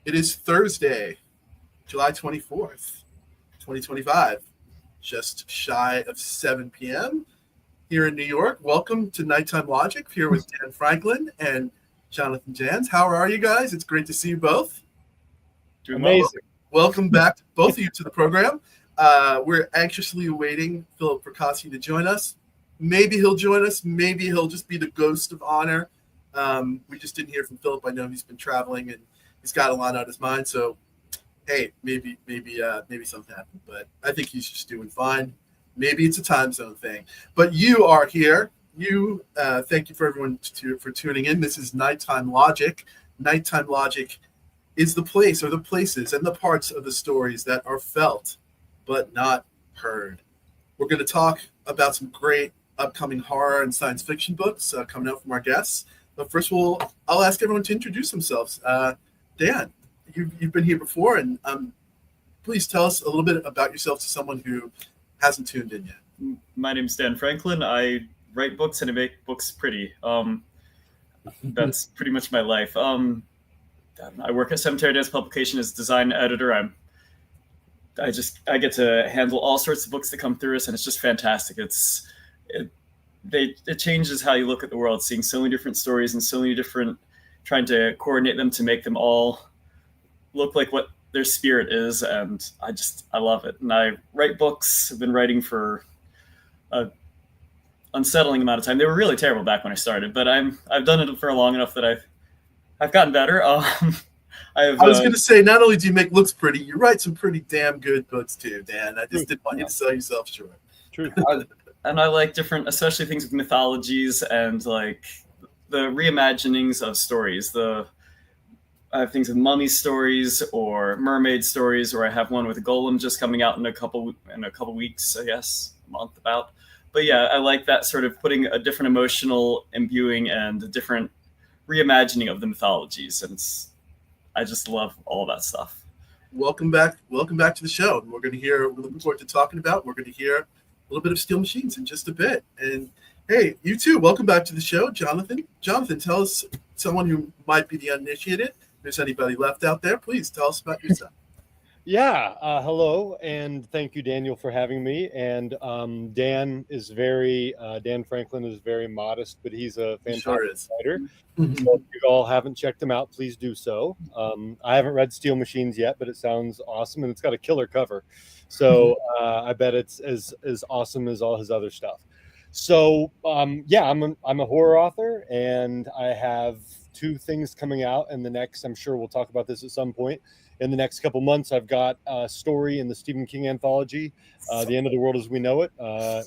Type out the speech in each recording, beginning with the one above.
It is Thursday, July 24th, 2025, just shy of 7 p.m. here in New York. Welcome to Nighttime Logic, here with Dan Franklin and Jonathan Janz. How are you guys? It's great to see you both. Doing amazing. Welcome back, both of you, to the program. We're anxiously awaiting Philip Fracassi to join us. Maybe he'll join us. Maybe he'll just be the ghost of honor. We just didn't hear from Philip. I know he's been traveling and he's got a lot on his mind. So, hey, maybe something happened. But I think he's just doing fine. Maybe it's a time zone thing. But you are here. Thank you for everyone for tuning in. This is Nighttime Logic. Nighttime Logic is the place or the places and the parts of the stories that are felt but not heard. We're going to talk about some great upcoming horror and science fiction books coming out from our guests. But first, I'll ask everyone to introduce themselves. Dan, you've been here before, and please tell us a little bit about yourself to someone who hasn't tuned in yet. My name's Dan Franklin. I write books and I make books pretty. That's pretty much my life. I work at Cemetery Dance Publication as design editor. I get to handle all sorts of books that come through us, and it's just fantastic. It changes how you look at the world, seeing so many different stories and so many different, trying to coordinate them to make them all look like what their spirit is. And I love it. And I write books. I've been writing for an unsettling amount of time. They were really terrible back when I started, but I've done it for long enough that I've gotten better. I was going to say, not only do you make looks pretty, you write some pretty damn good books too, Dan. I just didn't want you to sell yourself short. True. And I like different, especially things with mythologies and like the reimaginings of stories. I have things with mummy stories or mermaid stories, or I have one with a golem just coming out in a couple weeks, I guess, a month about. But yeah, I like that sort of putting a different emotional imbuing and a different reimagining of the mythologies, and I just love all that stuff. Welcome back to the show. We're looking forward to talking about. We're going to hear a little bit of Steel Machines in just a bit. And hey, you too, welcome back to the show, Jonathan. Jonathan, tell us, someone who might be the uninitiated, if there's anybody left out there, please tell us about yourself. Yeah, hello, and thank you, Daniel, for having me. And Dan Franklin is very modest, but he's a fantastic writer. Mm-hmm. So if you all haven't checked him out, please do so. I haven't read Steel Machines yet, but it sounds awesome, and it's got a killer cover. So I bet it's as awesome as all his other stuff. So I'm a horror author, and I have 2 things coming out in the next. I'm sure we'll talk about this at some point. In the next couple months, I've got a story in the Stephen King anthology, The End of the World as We Know It,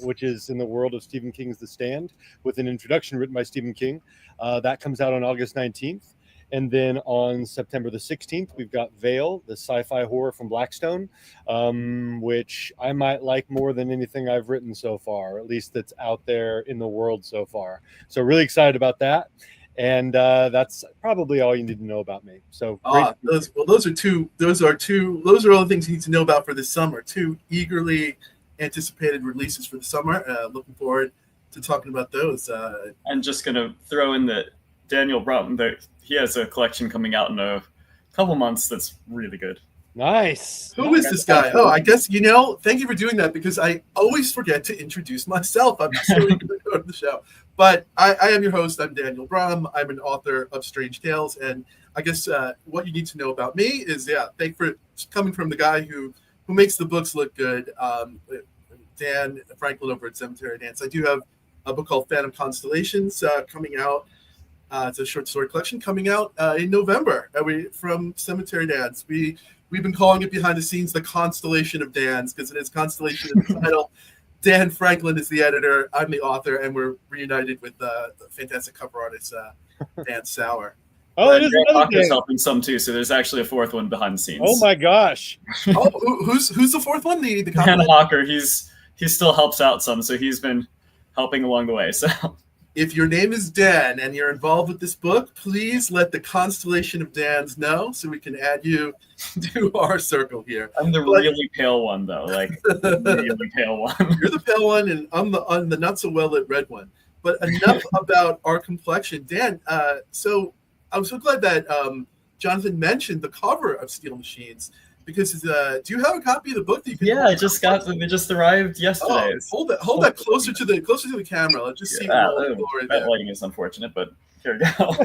which is in the world of Stephen King's The Stand, with an introduction written by Stephen King. That comes out on August 19th. And then on September the 16th, we've got Veil, the sci-fi horror from Blackstone, which I might like more than anything I've written so far, at least that's out there in the world so far. So really excited about that. And that's probably all you need to know about me. So those are all the things you need to know about for this summer. 2 eagerly anticipated releases for the summer. Looking forward to talking about those. I'm just gonna throw in that Daniel Braum, he has a collection coming out in a couple months that's really good. Nice. Who is this guy? Oh, I guess, thank you for doing that, because I always forget to introduce myself. I'm so eager to go to the show. But I am your host. I'm Daniel Braum. I'm an author of Strange Tales. And I guess what you need to know about me is, thank for coming from the guy who makes the books look good, Dan Franklin over at Cemetery Dance. I do have a book called Phantom Constellations coming out. It's a short story collection coming out in November from Cemetery Dance. We've been calling it behind the scenes the Constellation of Dans, because it is Constellation in the title. Dan Franklin is the editor. I'm the author, and we're reunited with the fantastic cover artist, Dan Sauer. Oh, it is another Dan helping some too, so there's actually a 4th one behind the scenes. Oh my gosh! Who's the 4th one? The Dan Hawker. He still helps out some, so he's been helping along the way. So if your name is Dan and you're involved with this book, please let the Constellation of Dans know so we can add you to our circle here. I'm the really pale one, though, like the really pale one. You're the pale one, and I'm the not so well lit red one. But enough about our complexion, Dan. So I'm so glad that Jonathan mentioned the cover of Steel Machines because do you have a copy of the book that you can? Yeah, I just got them. They just arrived yesterday. Oh, hold that closer to the camera. Let's just see the glory that there. lighting is unfortunate, but here we go.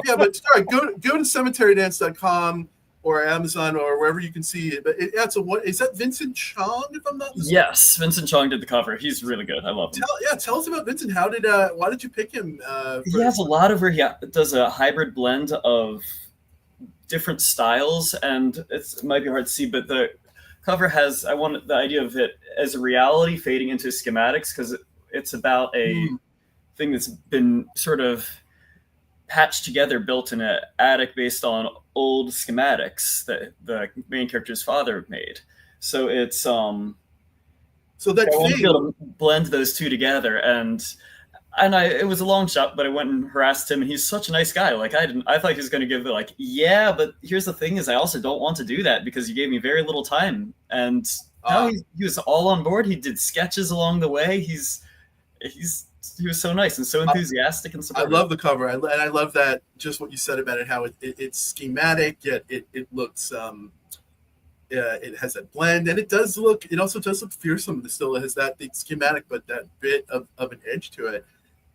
Yeah, but sorry, go to cemeterydance.com or Amazon or wherever you can see it. But is that Vincent Chong, if I'm not mistaken? Yes, Vincent Chong did the cover. He's really good. I love him. Tell us about Vincent. Why did you pick him? He has a lot of where he does a hybrid blend of different styles, and it might be hard to see, but the cover has, I want the idea of it as a reality fading into schematics, because it's about a thing that's been sort of patched together, built in an attic based on old schematics that the main character's father made. So it's so that I want to be able to blend those two together, and it was a long shot, but I went and harassed him, and he's such a nice guy. Like I thought he was going to give it like, yeah, but here's the thing is I also don't want to do that because you gave me very little time. And now he was all on board. He did sketches along the way. He was so nice and so enthusiastic and supportive. I love the cover. And I love that, just what you said about it, how it's schematic, yet it looks, it has that blend, and it also does look fearsome. It still has that schematic, but that bit of an edge to it.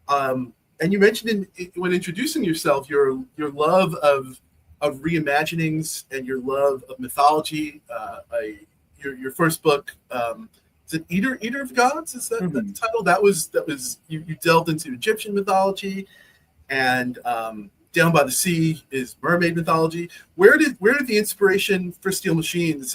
And you mentioned when introducing yourself, your love of reimaginings and your love of mythology. Your first book, is it Eater of Gods? Is that the title? That was you delved into Egyptian mythology, and Down by the Sea is mermaid mythology. Where did the inspiration for Steel Machines?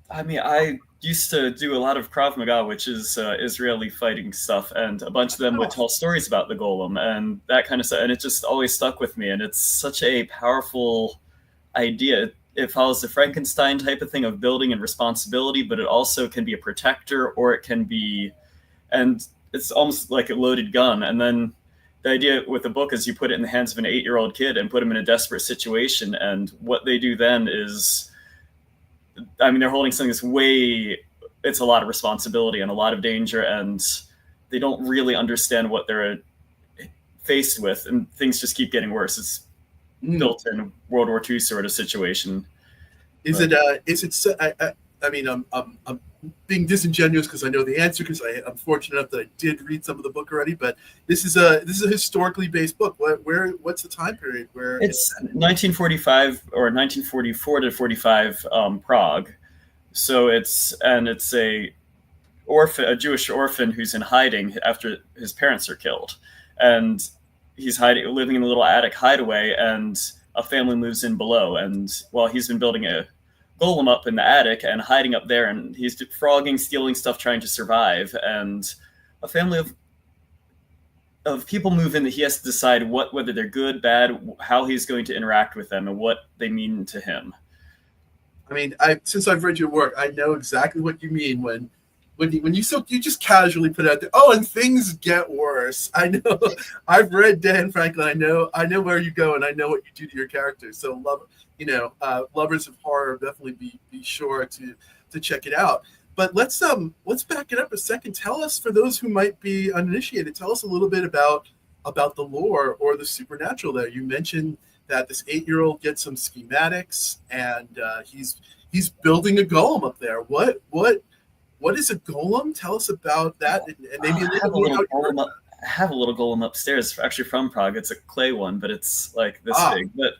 I used to do a lot of Krav Maga, which is Israeli fighting stuff, and a bunch of them would tell stories about the golem and that kind of stuff, and it just always stuck with me. And it's such a powerful idea. It follows the Frankenstein type of thing of building and responsibility, but it also can be a protector, or it can be, and it's almost like a loaded gun. And then the idea with the book is you put it in the hands of an 8-year-old kid and put him in a desperate situation, and what they do then is, they're holding something that's it's a lot of responsibility and a lot of danger, and they don't really understand what they're faced with, and things just keep getting worse. It's built in World War II sort of situation. I'm being disingenuous because I know the answer, because I'm fortunate enough that I did read some of the book already, but this is a historically based book. What's the time period where it's 1945 or 1944 to 45 Prague. So it's a Jewish orphan who's in hiding after his parents are killed, and he's living in a little attic hideaway, and a family moves in below, and he's been building a golem up in the attic and hiding up there, and he's defrogging, stealing stuff, trying to survive, and a family of people move in that he has to decide whether they're good, bad, how he's going to interact with them, and what they mean to him. Since I've read your work, I know exactly what you mean when you just casually put out there, and things get worse. I know. I've read Dan Franklin. I know where you go, and I know what you do to your characters. So lovers of horror, definitely be sure to check it out. But let's back it up a second. Tell us, for those who might be uninitiated, tell us a little bit about the lore or the supernatural there. You mentioned that this 8-year-old gets some schematics, and he's building a golem up there. What is a golem? Tell us about that, and maybe I have a little golem upstairs, actually from Prague. It's a clay one, but it's like this big. But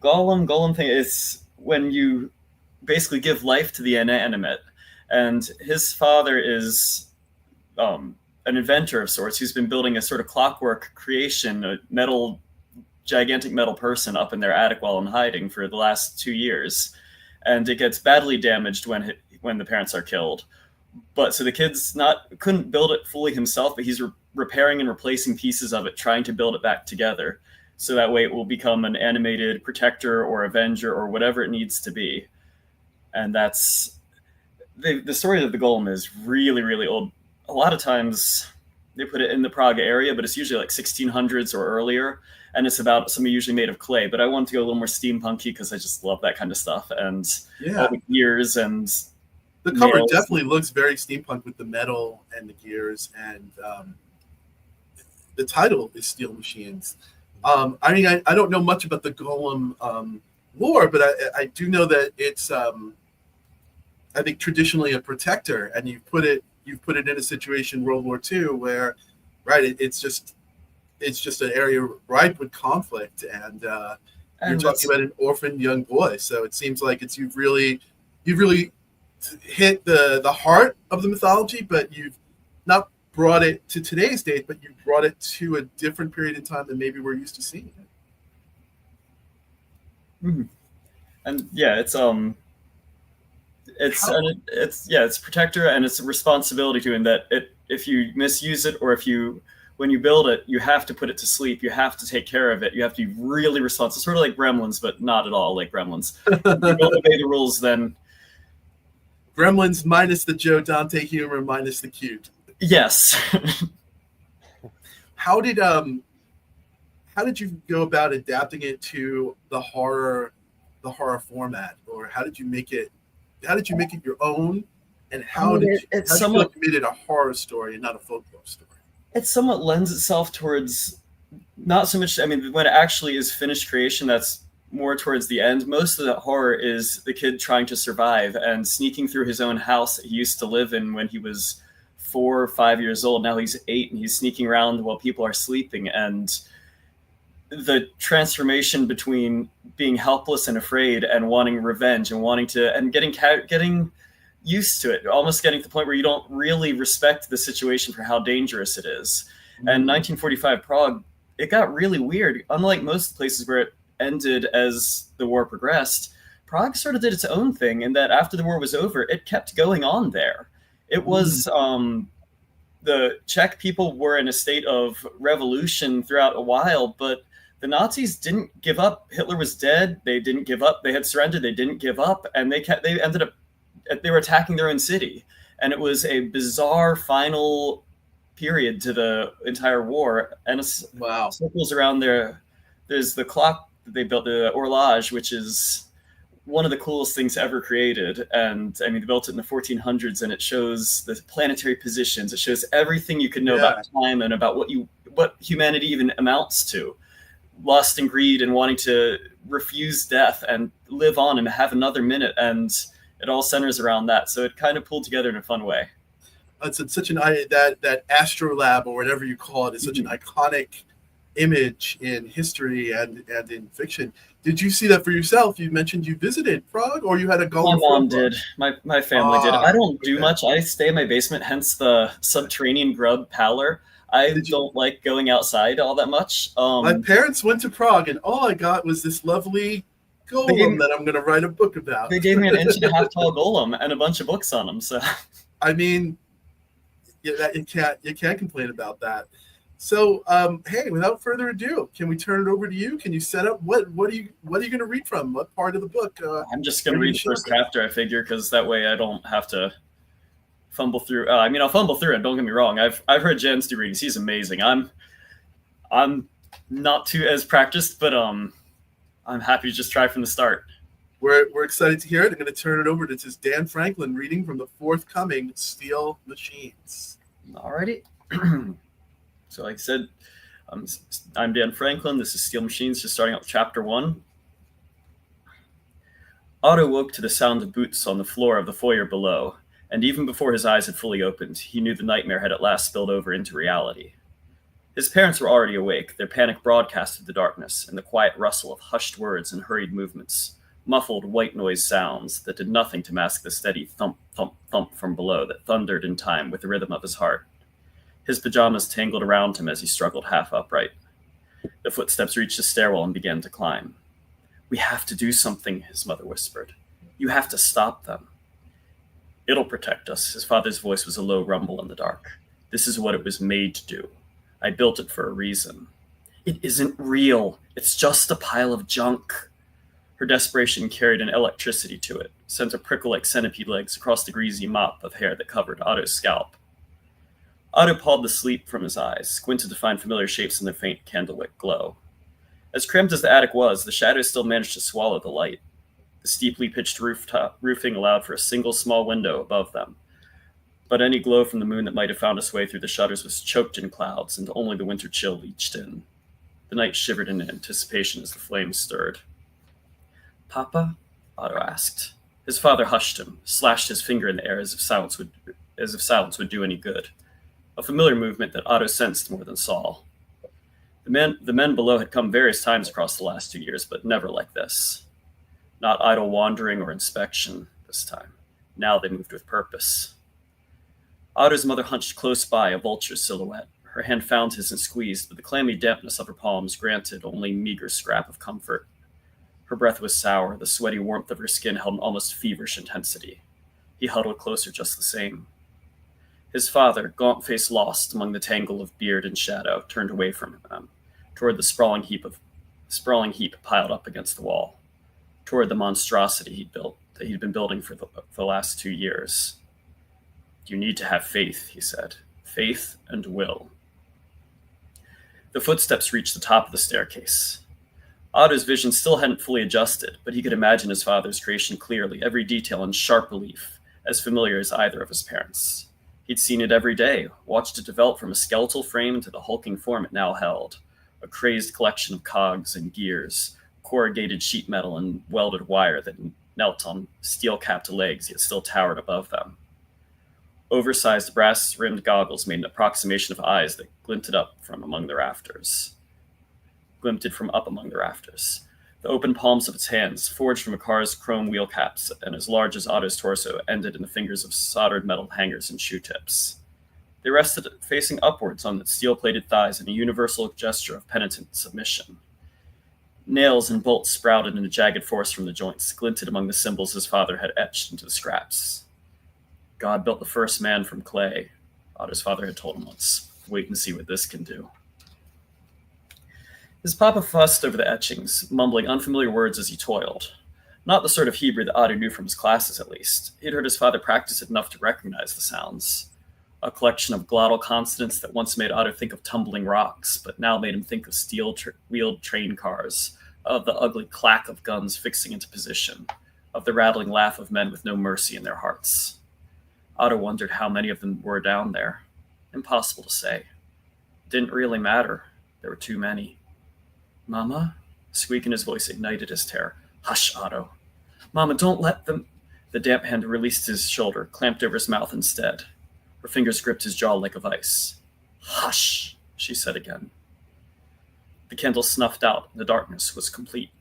golem thing is when you basically give life to the inanimate, and his father is an inventor of sorts who's been building a sort of clockwork creation, a gigantic metal person up in their attic while in hiding for the last 2 years, and it gets badly damaged when the parents are killed. But so the kid's couldn't build it fully himself, but he's repairing and replacing pieces of it, trying to build it back together, so that way it will become an animated protector or avenger or whatever it needs to be. And that's the story of the golem is really, really old. A lot of times they put it in the Prague area, but it's usually like 1600s or earlier, and it's about something usually made of clay. But I wanted to go a little more steampunky because I just love that kind of stuff, and all the gears, and the cover definitely looks very steampunk with the metal and the gears, and the title is Steel Machines. I mean, I don't know much about the Golem lore, but I do know that it's I think traditionally a protector, and you've put it in a situation, World War II, where it's just an area ripe with conflict, and you're talking about an orphaned young boy. So it seems like you've really hit the heart of the mythology, but you've not brought it to today's date, but you brought it to a different period in time than maybe we're used to seeing it. Mm-hmm. And yeah, it's protector, and it's a responsibility to, in that if you misuse it, or when you build it, you have to put it to sleep. You have to take care of it. You have to be really responsible, sort of like Gremlins, but not at all like Gremlins. If you don't obey the rules, then Gremlins minus the Joe Dante humor, minus the cute. Yes. How did you go about adapting it to the horror format, or how did you make it your own, and how did you feel like you made it a horror story and not a folklore story? It somewhat lends itself towards, not so much, I mean, when it actually is finished creation, that's more towards the end. Most of the horror is the kid trying to survive and sneaking through his own house that he used to live in when he was 4 or 5 years old. Now he's 8, and he's sneaking around while people are sleeping. And the transformation between being helpless and afraid and wanting revenge and wanting to, and getting used to it, almost getting to the point where you don't really respect the situation for how dangerous it is. Mm-hmm. And 1945 Prague, it got really weird. Unlike most places where it ended as the war progressed, Prague sort of did its own thing, in that after the war was over, it kept going on there. It was the Czech people were in a state of revolution throughout a while, but the Nazis didn't give up. Hitler was dead. They didn't give up. They had surrendered. They didn't give up, and they were attacking their own city. And it was a bizarre final period to the entire war. And wow. Circles around there. There's the clock that they built, the horloge, which is one of the coolest things ever created. And I mean, they built it in the 1400s, and it shows the planetary positions. It shows everything you could know about time and about what humanity even amounts to. Lust and greed and wanting to refuse death and live on and have another minute. And it all centers around that. So it kind of pulled together in a fun way. It's such that astrolabe, or whatever you call it, is such an iconic image in history and in fiction. Did you see that for yourself? You mentioned you visited Prague, or you had a golem. My mom did. My family did. I don't do much. I stay in my basement, hence the subterranean grub pallor. I don't like going outside all that much. My parents went to Prague, and all I got was this lovely golem that I'm going to write a book about. They gave me an 1.5-inch tall golem and a bunch of books on them. So, I mean, you can't complain about that. So, hey, without further ado, can we turn it over to you? Can you set up what are you going to read from? What part of the book? I'm just going to read the first chapter, I figure, because that way I don't have to fumble through. I mean, I'll fumble through it. Don't get me wrong. I've heard Janz do readings. He's amazing. I'm not too as practiced, but I'm happy to just try from the start. We're excited to hear it. I'm going to turn it over to Dan Franklin reading from the forthcoming Steel Machines. Alrighty. So, like I said, I'm Dan Franklin. This is Steel Machines, just starting out with chapter 1. Otto woke to the sound of boots on the floor of the foyer below. And even before his eyes had fully opened, he knew the nightmare had at last spilled over into reality. His parents were already awake, their panic broadcasted the darkness and the quiet rustle of hushed words and hurried movements, muffled white noise sounds that did nothing to mask the steady thump, thump, thump from below that thundered in time with the rhythm of his heart. His pajamas tangled around him as he struggled half upright. The footsteps reached the stairwell and began to climb. "We have to do something," his mother whispered. "You have to stop them." "It'll protect us." His father's voice was a low rumble in the dark. "This is what it was made to do. I built it for a reason." "It isn't real. It's just a pile of junk." Her desperation carried an electricity to it, sent a prickle like centipede legs across the greasy mop of hair that covered Otto's scalp. Otto pulled the sleep from his eyes, squinted to find familiar shapes in the faint candlewick glow. As cramped as the attic was, the shadows still managed to swallow the light. The steeply pitched roofing allowed for a single small window above them, but any glow from the moon that might have found its way through the shutters was choked in clouds, and only the winter chill leached in. The knight shivered in anticipation as the flames stirred. "Papa?" Otto asked. His father hushed him, slashed his finger in the air as if silence would do any good. A familiar movement that Otto sensed more than saw. The men below had come various times across the last 2 years, but never like this. Not idle wandering or inspection this time. Now they moved with purpose. Otto's mother hunched close by, a vulture's silhouette. Her hand found his and squeezed, but the clammy dampness of her palms granted only meager scrap of comfort. Her breath was sour, the sweaty warmth of her skin held an almost feverish intensity. He huddled closer just the same. His father, gaunt face lost among the tangle of beard and shadow, turned away from him, toward the sprawling heap piled up against the wall, toward the monstrosity he'd been building for the last 2 years. "You need to have faith," he said. "Faith and will." The footsteps reached the top of the staircase. Otto's vision still hadn't fully adjusted, but he could imagine his father's creation clearly, every detail in sharp relief, as familiar as either of his parents. He'd seen it every day, watched it develop from a skeletal frame into the hulking form it now held, a crazed collection of cogs and gears, corrugated sheet metal and welded wire that knelt on steel-capped legs yet still towered above them. Oversized brass-rimmed goggles made an approximation of eyes that glinted from up among the rafters. The open palms of its hands, forged from a car's chrome wheel caps and as large as Otto's torso, ended in the fingers of soldered metal hangers and shoe tips. They rested facing upwards on its steel-plated thighs in a universal gesture of penitent submission. Nails and bolts sprouted in a jagged force from the joints, glinted among the symbols his father had etched into the scraps. "God built the first man from clay," Otto's father had told him once. "Wait and see what this can do." His papa fussed over the etchings, mumbling unfamiliar words as he toiled. Not the sort of Hebrew that Otto knew from his classes, at least. He'd heard his father practice it enough to recognize the sounds. A collection of glottal consonants that once made Otto think of tumbling rocks, but now made him think of steel-wheeled train cars, of the ugly clack of guns fixing into position, of the rattling laugh of men with no mercy in their hearts. Otto wondered how many of them were down there. Impossible to say. It didn't really matter. There were too many. "Mama?" A squeak in his voice ignited his terror. "Hush, Otto. Mama, don't let them..." The damp hand released his shoulder, clamped over his mouth instead. Her fingers gripped his jaw like a vice. "Hush," she said again. The candle snuffed out, and the darkness was complete.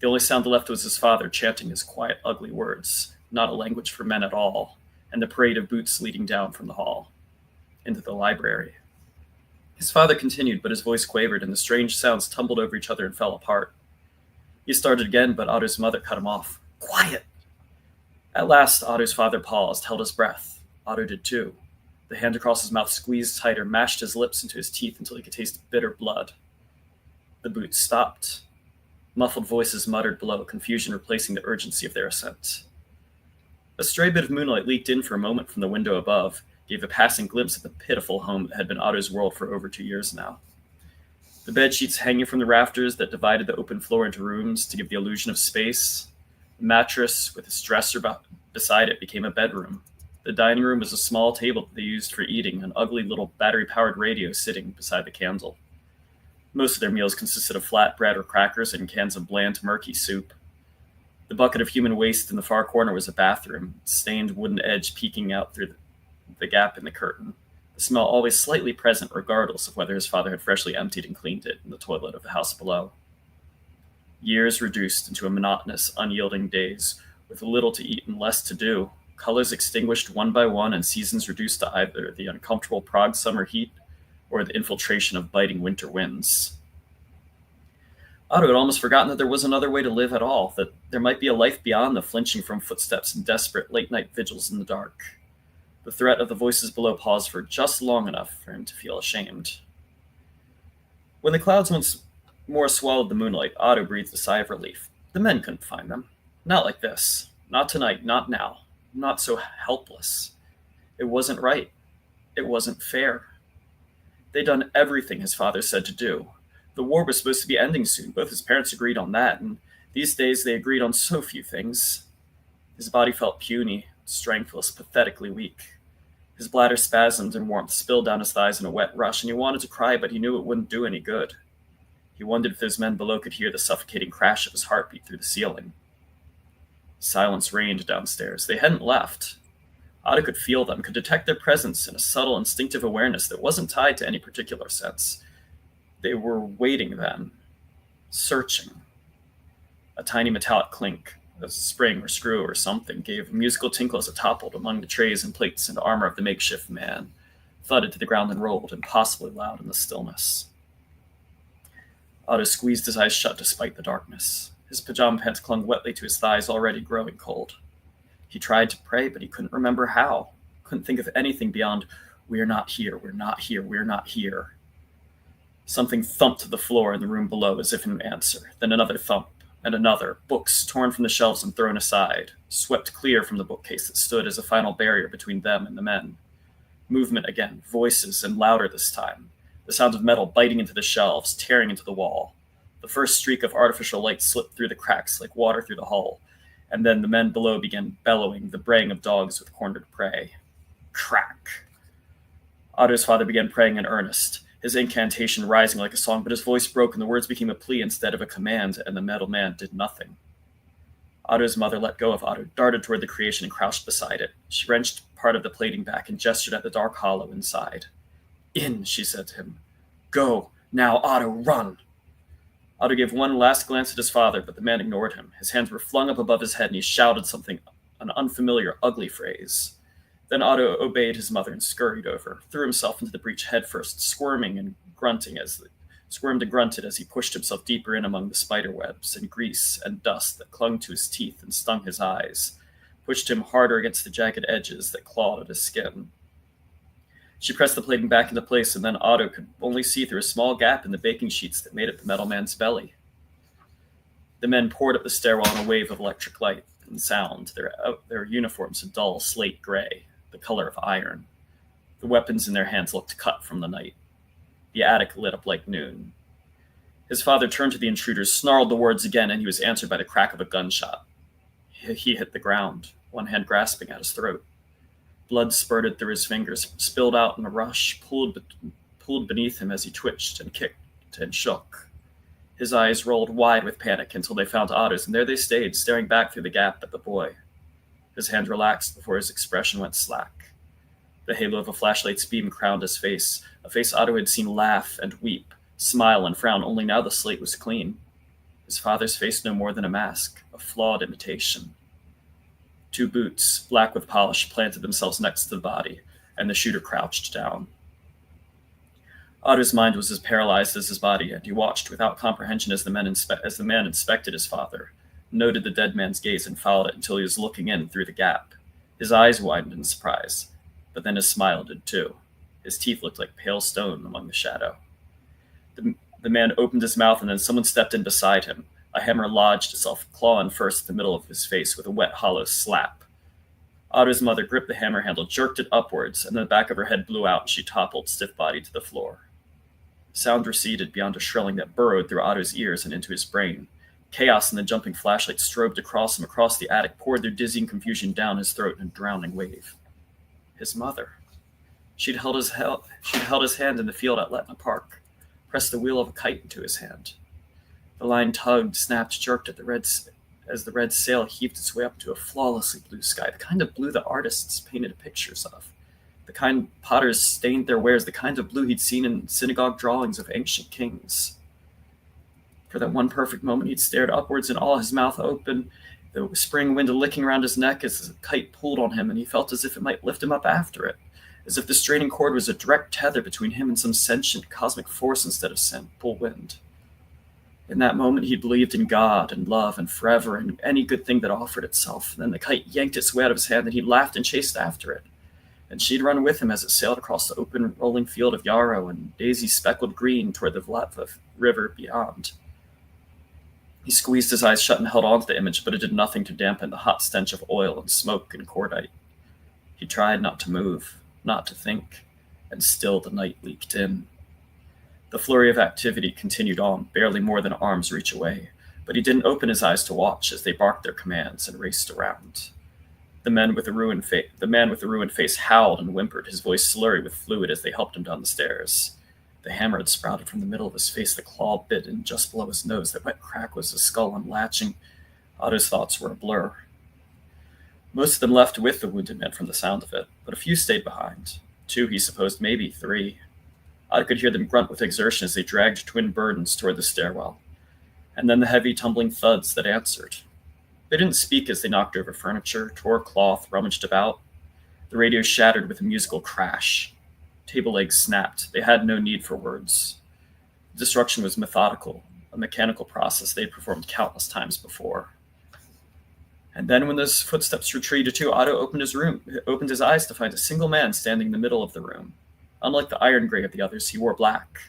The only sound left was his father chanting his quiet, ugly words, not a language for men at all, and the parade of boots leading down from the hall into the library. His father continued, but his voice quavered, and the strange sounds tumbled over each other and fell apart. He started again, but Otto's mother cut him off. "Quiet!" At last, Otto's father paused, held his breath. Otto did too. The hand across his mouth squeezed tighter, mashed his lips into his teeth until he could taste bitter blood. The boots stopped. Muffled voices muttered below, confusion replacing the urgency of their ascent. A stray bit of moonlight leaked in for a moment from the window above, gave a passing glimpse of the pitiful home that had been Otto's world for over 2 years now. The bedsheets hanging from the rafters that divided the open floor into rooms to give the illusion of space. The mattress with its dresser beside it became a bedroom. The dining room was a small table that they used for eating, an ugly little battery-powered radio sitting beside the candle. Most of their meals consisted of flat bread or crackers and cans of bland, murky soup. The bucket of human waste in the far corner was a bathroom, stained wooden edge peeking out through the gap in the curtain, the smell always slightly present regardless of whether his father had freshly emptied and cleaned it in the toilet of the house below. Years reduced into a monotonous, unyielding days, with little to eat and less to do, colors extinguished one by one and seasons reduced to either the uncomfortable Prague summer heat or the infiltration of biting winter winds. Otto had almost forgotten that there was another way to live at all, that there might be a life beyond the flinching from footsteps and desperate late-night vigils in the dark. The threat of the voices below paused for just long enough for him to feel ashamed. When the clouds once more swallowed the moonlight, Otto breathed a sigh of relief. The men couldn't find them. Not like this. Not tonight, not now. Not so helpless. It wasn't right. It wasn't fair. They'd done everything his father said to do. The war was supposed to be ending soon. Both his parents agreed on that, and these days they agreed on so few things. His body felt puny, strengthless, pathetically weak. His bladder spasmed and warmth spilled down his thighs in a wet rush, and he wanted to cry, but he knew it wouldn't do any good. He wondered if those men below could hear the suffocating crash of his heartbeat through the ceiling. Silence reigned downstairs. They hadn't left. Otto could feel them, could detect their presence in a subtle, instinctive awareness that wasn't tied to any particular sense. They were waiting then, searching. A tiny metallic clink, a spring or screw or something, gave a musical tinkle as it toppled among the trays and plates and armor of the makeshift man, thudded to the ground and rolled, impossibly loud in the stillness. Otto squeezed his eyes shut despite the darkness. His pajama pants clung wetly to his thighs, already growing cold. He tried to pray, but he couldn't remember how. Couldn't think of anything beyond, "We're not here, we're not here, we're not here." Something thumped to the floor in the room below as if in answer. Then another thump, and another. Books torn from the shelves and thrown aside, swept clear from the bookcase that stood as a final barrier between them and the men. Movement again, voices, and louder this time. The sound of metal biting into the shelves, tearing into the wall. The first streak of artificial light slipped through the cracks like water through the hull, and then the men below began bellowing, the braying of dogs with cornered prey. Crack! Otto's father began praying in earnest, his incantation rising like a song, but his voice broke and the words became a plea instead of a command, and the metal man did nothing. Otto's mother let go of Otto, darted toward the creation, and crouched beside it. She wrenched part of the plating back and gestured at the dark hollow inside. "In," she said to him. "Go. Now, Otto, run." Otto gave one last glance at his father, but the man ignored him. His hands were flung up above his head, and he shouted something, an unfamiliar, ugly phrase. Then Otto obeyed his mother and scurried over, threw himself into the breach headfirst, squirming and grunting squirmed and grunted as he pushed himself deeper in among the spider webs and grease and dust that clung to his teeth and stung his eyes, pushed him harder against the jagged edges that clawed at his skin. She pressed the plating back into place, and then Otto could only see through a small gap in the baking sheets that made up the metal man's belly. The men poured up the stairwell in a wave of electric light and sound, their uniforms a dull slate gray, the color of iron. The weapons in their hands looked cut from the night. The attic lit up like noon. His father turned to the intruders, snarled the words again, and he was answered by the crack of a gunshot. He hit the ground, one hand grasping at his throat. Blood spurted through his fingers, spilled out in a rush, pulled beneath him as he twitched and kicked and shook. His eyes rolled wide with panic until they found Otto's, and there they stayed, staring back through the gap at the boy. His hand relaxed before his expression went slack. The halo of a flashlight's beam crowned his face, a face Otto had seen laugh and weep, smile and frown, only now the slate was clean. His father's face no more than a mask, a flawed imitation. Two boots, black with polish, planted themselves next to the body, and the shooter crouched down. Otto's mind was as paralyzed as his body, and he watched without comprehension as the man inspected his father, noted the dead man's gaze, and followed it until he was looking in through the gap. His eyes widened in surprise, but then his smile did too. His teeth looked like pale stone among the shadow. The man opened his mouth, and then someone stepped in beside him. A hammer lodged itself, clawing first in the middle of his face with a wet, hollow slap. Otto's mother gripped the hammer handle, jerked it upwards, and the back of her head blew out, and she toppled stiff-bodied to the floor. Sound receded beyond a shrilling that burrowed through Otto's ears and into his brain. Chaos and the jumping flashlight strobed across him, across the attic, poured their dizzying confusion down his throat in a drowning wave. His mother. She'd held his hand in the field at Letna Park, pressed the wheel of a kite into his hand. The line tugged, snapped, jerked at as the red sail heaved its way up to a flawlessly blue sky, the kind of blue that artists painted pictures of, the kind potters stained their wares, the kind of blue he'd seen in synagogue drawings of ancient kings. For that one perfect moment, he'd stared upwards and all his mouth open, the spring wind licking around his neck as the kite pulled on him, and he felt as if it might lift him up after it, as if the straining cord was a direct tether between him and some sentient cosmic force instead of simple wind. In that moment, he believed in God and love and forever and any good thing that offered itself. And then the kite yanked its way out of his hand, and he laughed and chased after it. And she'd run with him as it sailed across the open rolling field of yarrow and daisy speckled green toward the Vlatva river beyond. He squeezed his eyes shut and held on to the image, but it did nothing to dampen the hot stench of oil and smoke and cordite. He tried not to move, not to think, and still the night leaked in. The flurry of activity continued on, barely more than arm's reach away, but he didn't open his eyes to watch as they barked their commands and raced around. The man with the ruined face howled and whimpered, his voice slurry with fluid as they helped him down the stairs. The hammer had sprouted from the middle of his face. The claw bit in just below his nose. That wet crack was his skull unlatching. Otto's thoughts were a blur. Most of them left with the wounded man from the sound of it, but a few stayed behind. 2, he supposed, maybe 3. Otto could hear them grunt with exertion as they dragged twin burdens toward the stairwell, and then the heavy tumbling thuds that answered. They didn't speak as they knocked over furniture, tore cloth, rummaged about. The radio shattered with a musical crash. Table legs snapped. They had no need for words. The destruction was methodical, a mechanical process they had performed countless times before. And then when those footsteps retreated too, Otto opened his eyes to find a single man standing in the middle of the room. Unlike the iron gray of the others, he wore black.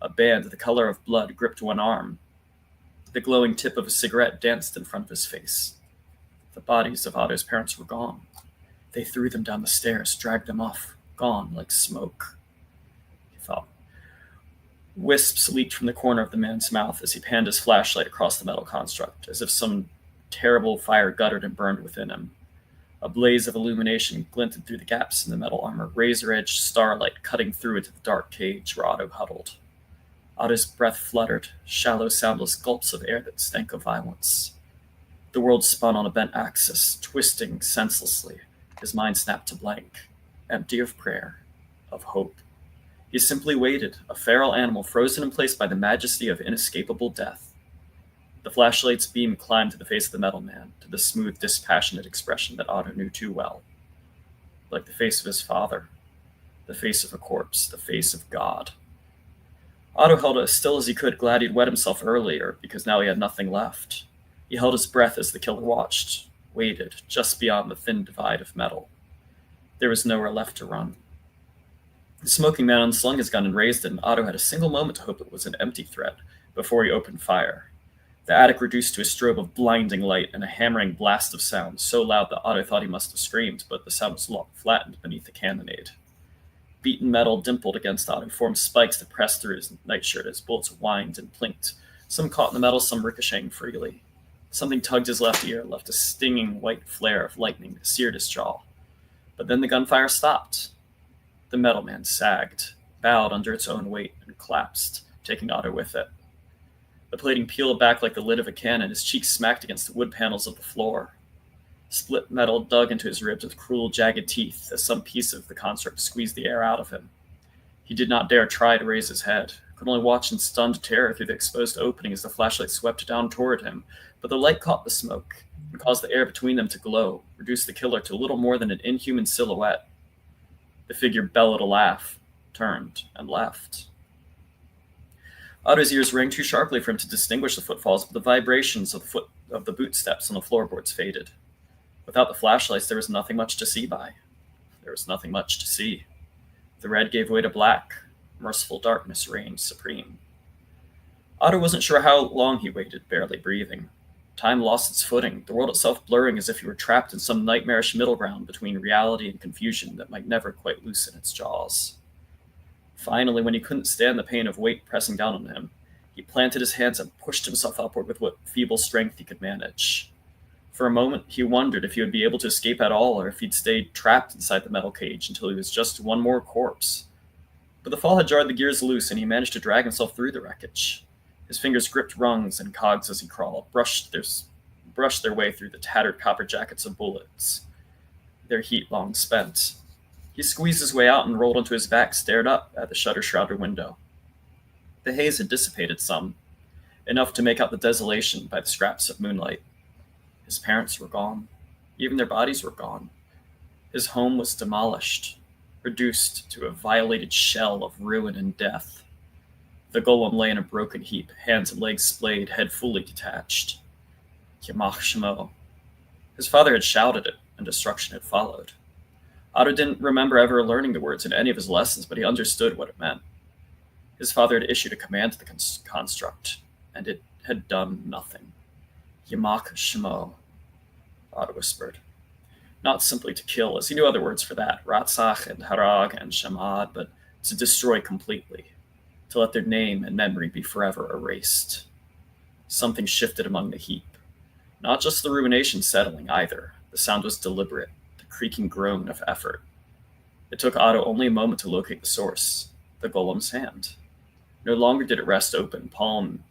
A band the color of blood gripped one arm. The glowing tip of a cigarette danced in front of his face. The bodies of Otto's parents were gone. They threw them down the stairs, dragged them off, gone like smoke, he thought. Wisps leaked from the corner of the man's mouth as he panned his flashlight across the metal construct, as if some terrible fire guttered and burned within him. A blaze of illumination glinted through the gaps in the metal armor, razor-edged starlight cutting through into the dark cage where Otto huddled. Otto's breath fluttered, shallow, soundless gulps of air that stank of violence. The world spun on a bent axis, twisting senselessly. His mind snapped to blank, empty of prayer, of hope. He simply waited, a feral animal frozen in place by the majesty of inescapable death. The flashlight's beam climbed to the face of the metal man, to the smooth, dispassionate expression that Otto knew too well. Like the face of his father, the face of a corpse, the face of God. Otto held as still as he could, glad he'd wet himself earlier, because now he had nothing left. He held his breath as the killer watched, waited, just beyond the thin divide of metal. There was nowhere left to run. The smoking man unslung his gun and raised it, and Otto had a single moment to hope it was an empty threat before he opened fire. The attic reduced to a strobe of blinding light and a hammering blast of sound, so loud that Otto thought he must have screamed, but the sound was flattened beneath the cannonade. Beaten metal dimpled against Otto, formed spikes that pressed through his nightshirt as bullets whined and plinked. Some caught in the metal, some ricocheting freely. Something tugged his left ear, left a stinging white flare of lightning that seared his jaw. But then the gunfire stopped. The metal man sagged, bowed under its own weight, and collapsed, taking Otto with it. The plating peeled back like the lid of a cannon, his cheeks smacked against the wood panels of the floor. Split metal dug into his ribs with cruel, jagged teeth as some piece of the construct squeezed the air out of him. He did not dare try to raise his head, could only watch in stunned terror through the exposed opening as the flashlight swept down toward him, but the light caught the smoke and caused the air between them to glow, reduced the killer to little more than an inhuman silhouette. The figure bellowed a laugh, turned, and left. Otto's ears rang too sharply for him to distinguish the footfalls, but the vibrations of the boot steps on the floorboards faded. Without the flashlights, there was nothing much to see by. There was nothing much to see. The red gave way to black. Merciful darkness reigned supreme. Otto wasn't sure how long he waited, barely breathing. Time lost its footing, the world itself blurring as if he were trapped in some nightmarish middle ground between reality and confusion that might never quite loosen its jaws. Finally, when he couldn't stand the pain of weight pressing down on him, he planted his hands and pushed himself upward with what feeble strength he could manage. For a moment, he wondered if he would be able to escape at all, or if he'd stayed trapped inside the metal cage until he was just one more corpse. But the fall had jarred the gears loose, and he managed to drag himself through the wreckage. His fingers gripped rungs and cogs as he crawled, brushed their way through the tattered copper jackets of bullets, their heat long spent. He squeezed his way out and rolled onto his back, stared up at the shutter-shrouded window. The haze had dissipated some, enough to make out the desolation by the scraps of moonlight. His parents were gone. Even their bodies were gone. His home was demolished, reduced to a violated shell of ruin and death. The golem lay in a broken heap, hands and legs splayed, head fully detached. Yamach Shemo. His father had shouted it, and destruction had followed. Otto didn't remember ever learning the words in any of his lessons, but he understood what it meant. His father had issued a command to the construct, and it had done nothing. Yamach Shemo, Otto whispered. Not simply to kill, as he knew other words for that, Ratzach and Harag and Shamad, but to destroy completely, to let their name and memory be forever erased. Something shifted among the heap. Not just the ruination settling either. The sound was deliberate, the creaking groan of effort. It took Otto only a moment to locate the source, the golem's hand. No longer did it rest palm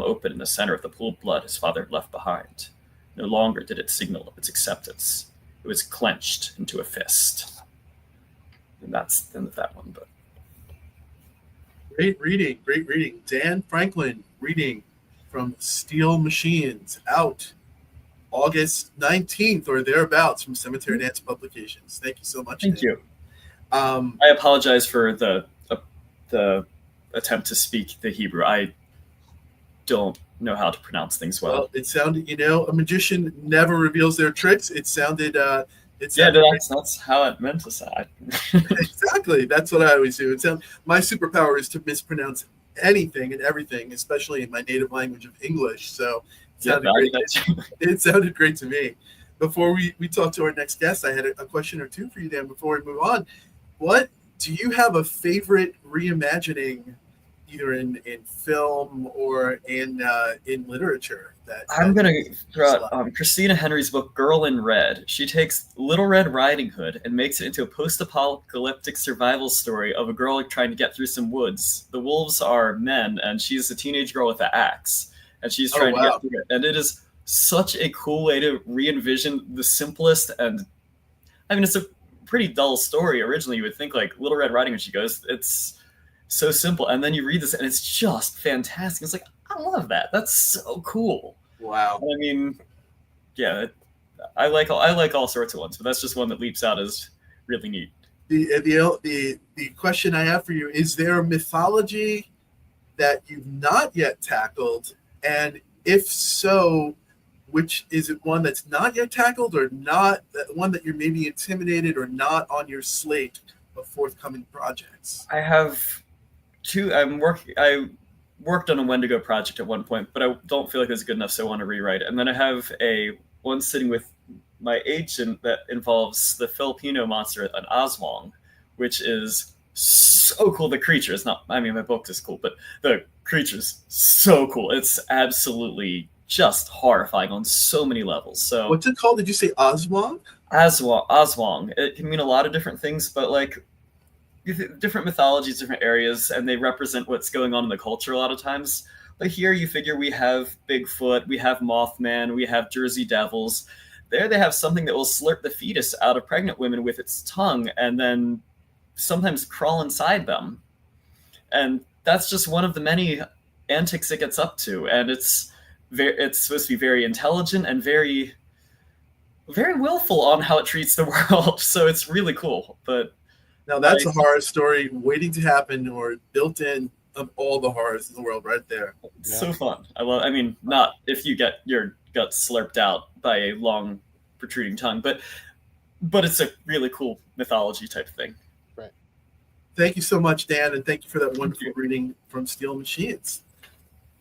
open in the center of the pool of blood his father had left behind. No longer did it signal its acceptance. It was clenched into a fist. And that's the end of that one. But great reading. Dan Franklin reading from Steel Machines, out August 19th or thereabouts from Cemetery Dance Publications. Thank you so much. Thank Dan. you. I apologize for the attempt to speak the Hebrew. I don't know how to pronounce things well. It sounded, a magician never reveals their tricks. It sounded that's how it meant to sound. Exactly. That's what I always do. My superpower is to mispronounce anything and everything, especially in my native language of English. So it sounded great to me. Before we talk to our next guest, I had a question or two for you, Dan, before we move on. What do you have a favorite reimagining, either in film or in literature? I'm going to throw out Christina Henry's book, Girl in Red. She takes Little Red Riding Hood and makes it into a post-apocalyptic survival story of a girl trying to get through some woods. The wolves are men, and she's a teenage girl with an axe, and she's trying to get through it. And it is such a cool way to re-envision the simplest, and I mean, it's a pretty dull story originally. You would think like Little Red Riding Hood, she goes, it's so simple, and then you read this and it's just fantastic. It's like, I love that. That's so cool. Wow. I mean, yeah, I like all sorts of ones, but that's just one that leaps out as really neat. The question I have for you, is there a mythology that you've not yet tackled, and if so, which is it, one that's not yet tackled, or not one that you're maybe intimidated or not on your slate of forthcoming projects? I have two. I worked on a Wendigo project at one point, but I don't feel like it was good enough, so I want to rewrite it. And then I have one sitting with my agent that involves the Filipino monster, an Aswang, which is so cool. The creature is not, I mean, my book is cool, but the creature's so cool. It's absolutely just horrifying on so many levels. So what's it called? Did you say Aswang? Aswang. It can mean a lot of different things, but like different mythologies, different areas, and they represent what's going on in the culture a lot of times. But here you figure we have Bigfoot, we have Mothman, we have Jersey Devils. There they have something that will slurp the fetus out of pregnant women with its tongue and then sometimes crawl inside them. And that's just one of the many antics it gets up to. And it's supposed to be very intelligent and very, very willful on how it treats the world. So it's really cool. But now that's a horror story waiting to happen, or built in of all the horrors in the world right there. It's so fun. I mean, not if you get your gut slurped out by a long protruding tongue, but it's a really cool mythology type thing. Right. Thank you so much, Dan, and thank you for that wonderful reading from Steel Machines.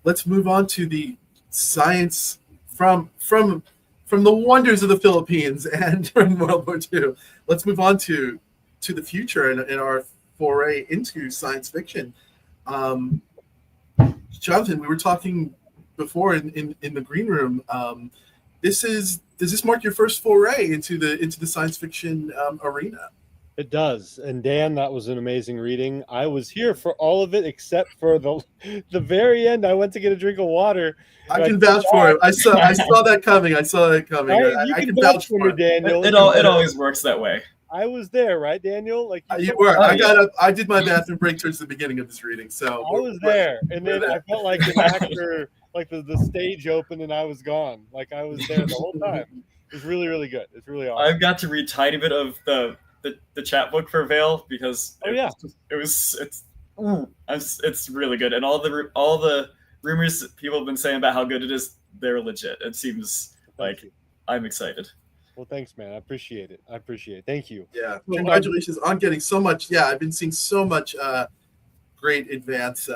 Let's move on to the science from the wonders of the Philippines and from World War II. Let's move on to the future in our foray into science fiction. Jonathan, we were talking before in the green room. Does this mark your first foray into the science fiction arena? It does. And Dan, that was an amazing reading. I was here for all of it except for the very end. I went to get a drink of water. I can vouch for it. I saw that coming. I can vouch for it, Daniel. It always works that way. I was there, right, Daniel? Like you were. I got up. I did my bathroom break towards the beginning of this reading, so I was there, and then I felt like an actor, like the stage opened and I was gone. Like I was there the whole time. It was really, really good. It's really awesome. I've got to read a tiny bit of the chapbook for Vale because it's really good, and all the rumors that people have been saying about how good it is, they're legit. It seems like I'm excited. Well, thanks, man. I appreciate it. Thank you. Yeah. Congratulations on getting so much. Yeah, I've been seeing so much great advance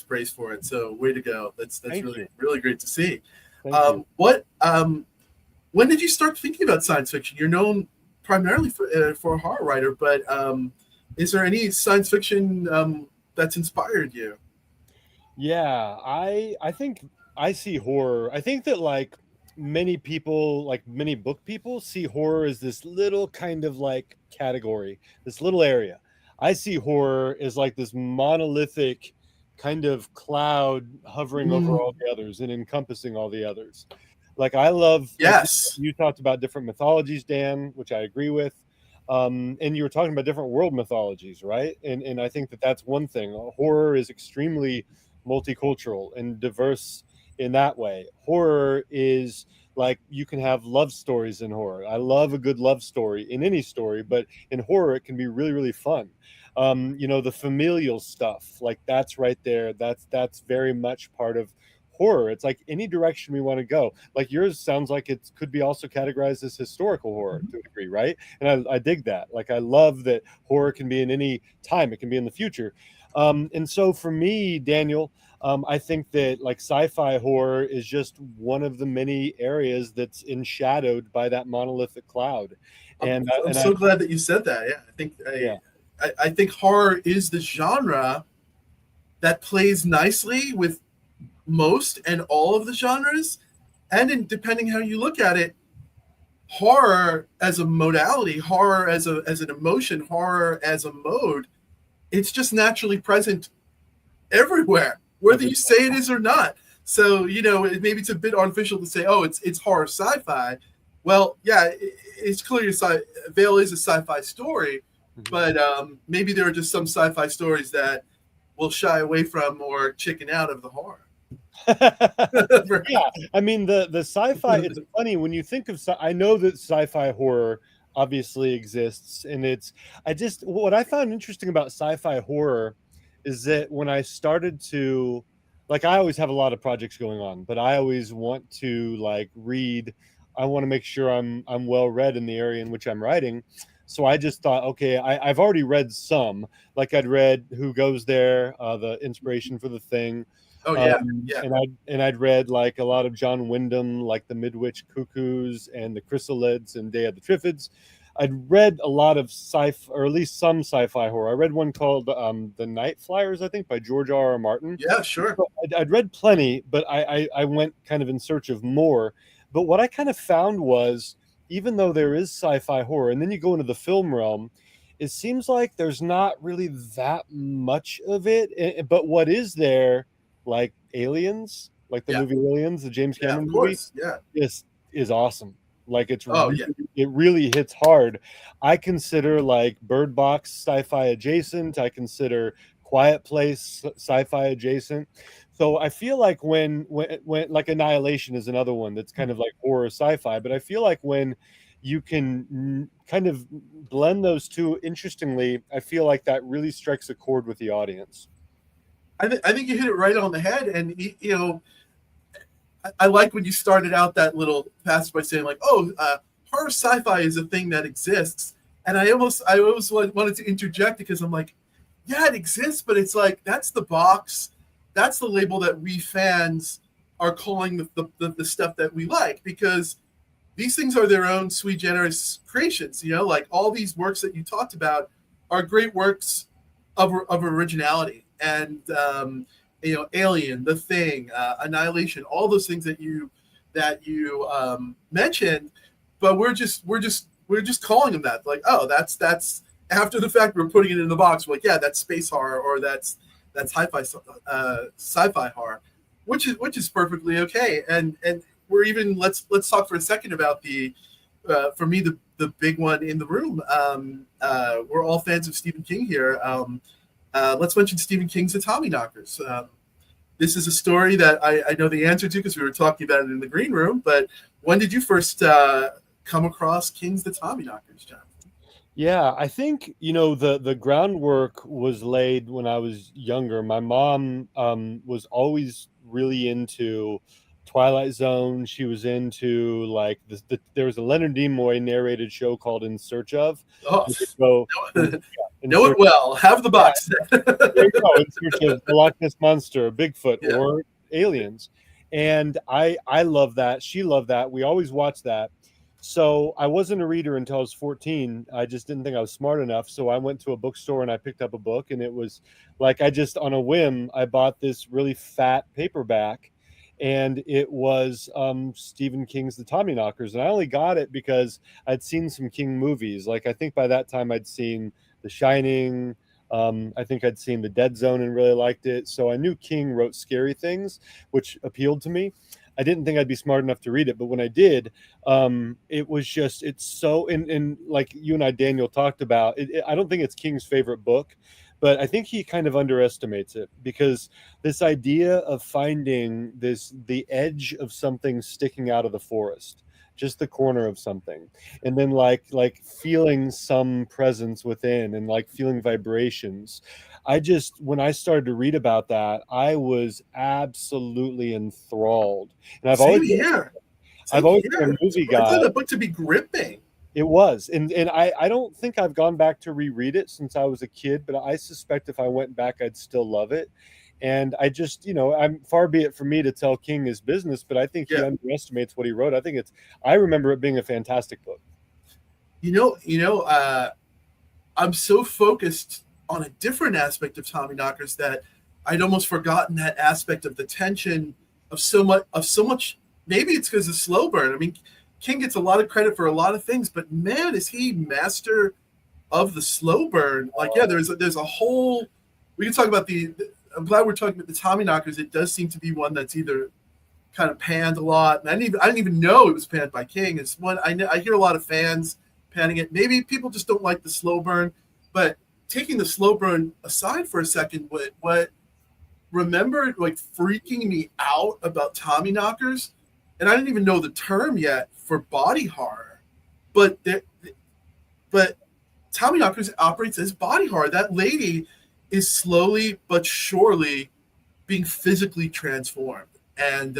praise for it. So way to go. That's really great to see. When did you start thinking about science fiction? You're known primarily for a horror writer, but is there any science fiction that's inspired you? Yeah, I think I see horror. I think that like many people, like many book people, see horror as this little kind of like category, this little area. I see horror as like this monolithic kind of cloud hovering over all the others and encompassing all the others. Like I love, Yes. like you talked about different mythologies, Dan, which I agree with. And you were talking about different world mythologies, right? And I think that that's one thing. Horror is extremely multicultural and diverse in that way. Horror is like you can have love stories in horror. I love a good love story in any story, but in horror it can be really, really fun. The familial stuff, like that's right there. That's very much part of horror. It's like any direction we want to go. Like yours sounds like it could be also categorized as historical horror to a degree, right? And I dig that. Like I love that horror can be in any time. It can be in the future. And so for me, Daniel, I think that like sci-fi horror is just one of the many areas that's enshadowed by that monolithic cloud. And I'm so glad that you said that. Yeah, I think horror is the genre that plays nicely with most and all of the genres, and depending how you look at it, horror as a modality, horror as an emotion, horror as a mode, it's just naturally present everywhere, whether you say it is or not. So maybe it's a bit artificial to say, oh, it's horror sci-fi. Well, yeah, it's clearly Veil is a sci-fi story, but maybe there are just some sci-fi stories that will shy away from or chicken out of the horror. Yeah, I mean the sci-fi. It's funny when you think of. I know that sci-fi horror obviously exists, and what I found interesting about sci-fi horror is that when I started to, like, I always have a lot of projects going on, but I always want to like read. I want to make sure I'm well read in the area in which I'm writing. So I just thought, okay, I've already read some. Like I'd read Who Goes There, the inspiration for The Thing. Oh yeah, yeah. And I'd read like a lot of John Wyndham, like the Midwich Cuckoos and the Chrysalids and Day of the Triffids. I'd read a lot of or at least some sci-fi horror. I read one called The Night Flyers, I think, by George R.R. Martin. Yeah, sure. So I'd read plenty, but I went kind of in search of more. But what I kind of found was, even though there is sci-fi horror, and then you go into the film realm, it seems like there's not really that much of it. But what is there, like Aliens, like the movie Aliens, the James Cameron movie, is awesome. Like it really hits hard. I consider like Bird Box sci-fi adjacent. I consider Quiet Place sci-fi adjacent. So I feel like when like Annihilation is another one that's kind of like horror sci-fi, but I feel like when you can kind of blend those two interestingly, I feel like that really strikes a chord with the audience. I think you hit it right on the head, and I like when you started out that little passage by saying like, oh, horror sci-fi is a thing that exists, and I always wanted to interject because I'm like, yeah, it exists, but it's like that's the box, that's the label that we fans are calling the stuff that we like, because these things are their own sui generis creations. Like all these works that you talked about are great works of originality. And Alien, The Thing, Annihilation, all those things that you mentioned, but we're just calling them that. Like, oh, that's after the fact we're putting it in the box. We're like, yeah, that's space horror, or that's sci-fi horror, which is perfectly okay. And we're even let's talk for a second about the for me the big one in the room. We're all fans of Stephen King here. Let's mention Stephen King's The Tommyknockers. This is a story that I know the answer to because we were talking about it in the green room. But when did you first come across King's The Tommyknockers, John? Yeah, I think the groundwork was laid when I was younger. My mom was always really into Twilight Zone. She was into like there was a Leonard Nimoy narrated show called In Search Of. Oh, know it well. Have the box. Yeah. There you go. In Search Of the Loch Ness Monster, Bigfoot, or aliens. And I love that. She loved that. We always watched that. So I wasn't a reader until I was 14. I just didn't think I was smart enough. So I went to a bookstore and I picked up a book, and it was like I just on a whim I bought this really fat paperback. And it was Stephen King's The Tommyknockers. And I only got it because I'd seen some King movies. Like I think by that time I'd seen The Shining, I think I'd seen The Dead Zone and really liked it. So I knew King wrote scary things, which appealed to me. I didn't think I'd be smart enough to read it, but when I did, it was just, it's so, and like you and I, Daniel, talked about, I don't think it's King's favorite book, but I think he kind of underestimates it, because this idea of finding the edge of something sticking out of the forest, just the corner of something, and then like feeling some presence within, and like feeling vibrations. When I started to read about that, I was absolutely enthralled. And Same here. I've always been a movie guy. I found that book to be gripping. It was. And I don't think I've gone back to reread it since I was a kid, but I suspect if I went back, I'd still love it. And I just, I'm far be it from me to tell King his business, but I think he underestimates what he wrote. I remember it being a fantastic book. I'm so focused on a different aspect of Tommyknockers that I'd almost forgotten that aspect of the tension of so much. Maybe it's because of slow burn. I mean, King gets a lot of credit for a lot of things, but man, is he master of the slow burn. Like, yeah, there's a whole, we can talk about I'm glad we're talking about the Tommyknockers. It does seem to be one that's either kind of panned a lot. And I didn't even know it was panned by King. It's one I hear a lot of fans panning it. Maybe people just don't like the slow burn, but taking the slow burn aside for a second, what remember like freaking me out about Tommyknockers, and I didn't even know the term yet for body horror, but Tommyknockers operates as body horror. That lady is slowly but surely being physically transformed, and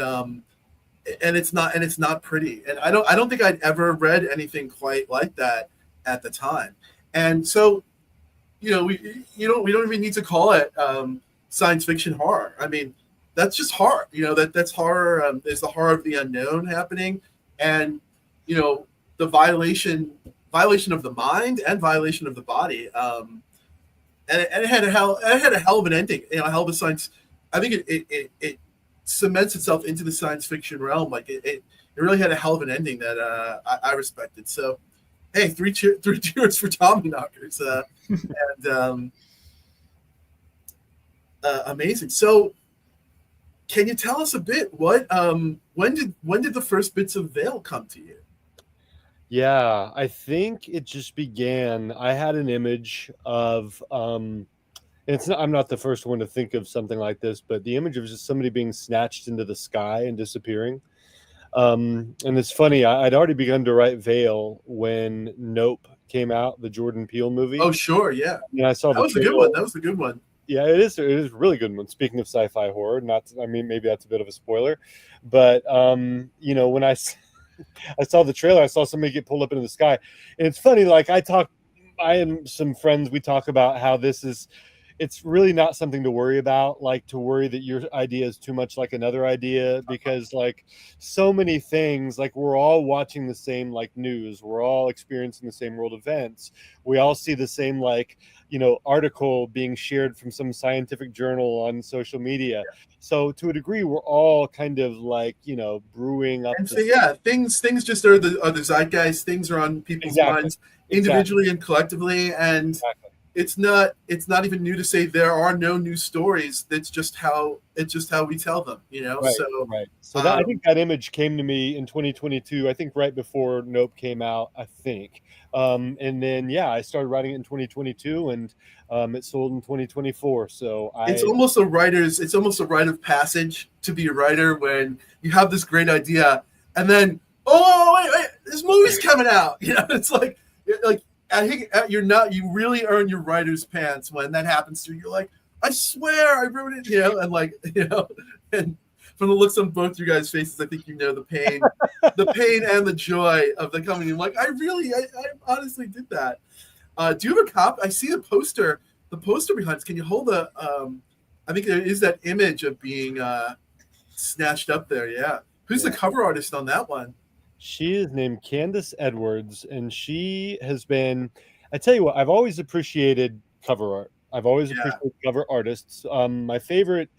it's not pretty. And I don't think I'd ever read anything quite like that at the time. And so, we don't even need to call it science fiction horror. I mean, that's just horror. That's horror. There's the horror of the unknown happening, and the violation of the mind and violation of the body. And it had a hell of an ending. A hell of a science. I think it cements itself into the science fiction realm. Like it really had a hell of an ending that I respected. So, hey, three cheers for Tommyknockers. And amazing. So, can you tell us a bit when did the first bits of Veil come to you? Yeah, I think it just began. I had an image of I'm not the first one to think of something like this, but the image of just somebody being snatched into the sky and disappearing. And it's funny, I'd already begun to write Veil when Nope came out, the Jordan Peele movie. Oh, sure, yeah. And I saw that was a good one. That was a good one. Yeah, it is a really good one. Speaking of sci-fi horror, maybe that's a bit of a spoiler, but when I saw the trailer, I saw somebody get pulled up into the sky, and it's funny. Like I and some friends, we talk about how it's really not something to worry about, like to worry that your idea is too much like another idea, because like so many things, like we're all watching the same like news, we're all experiencing the same world events, we all see the same article being shared from some scientific journal on social media. Yeah. So to a degree, we're all kind of like brewing up. And so things just are the zeitgeist. Things are on people's minds individually and collectively, and. Exactly. It's not even new to say there are no new stories. It's just how we tell them, Right. So I think that image came to me in 2022. I think right before Nope came out. I think, and then I started writing it in 2022, and it sold in 2024. So it's almost a rite of passage to be a writer when you have this great idea, and then wait, this movie's coming out. It's like. I think you really earn your writer's pants when that happens to you. You're like, I swear I wrote it, and from the looks on both you guys' faces, I think the pain, and the joy of the coming. Like, I honestly did that. Do you have a copy? I see the poster behind us. Can you hold I think there is that image of being snatched up there. Yeah. Who's the cover artist on that one? She is named Candace Edwards, and she has been, I tell you what, I've always appreciated cover art. I've always appreciated cover artists. My favorite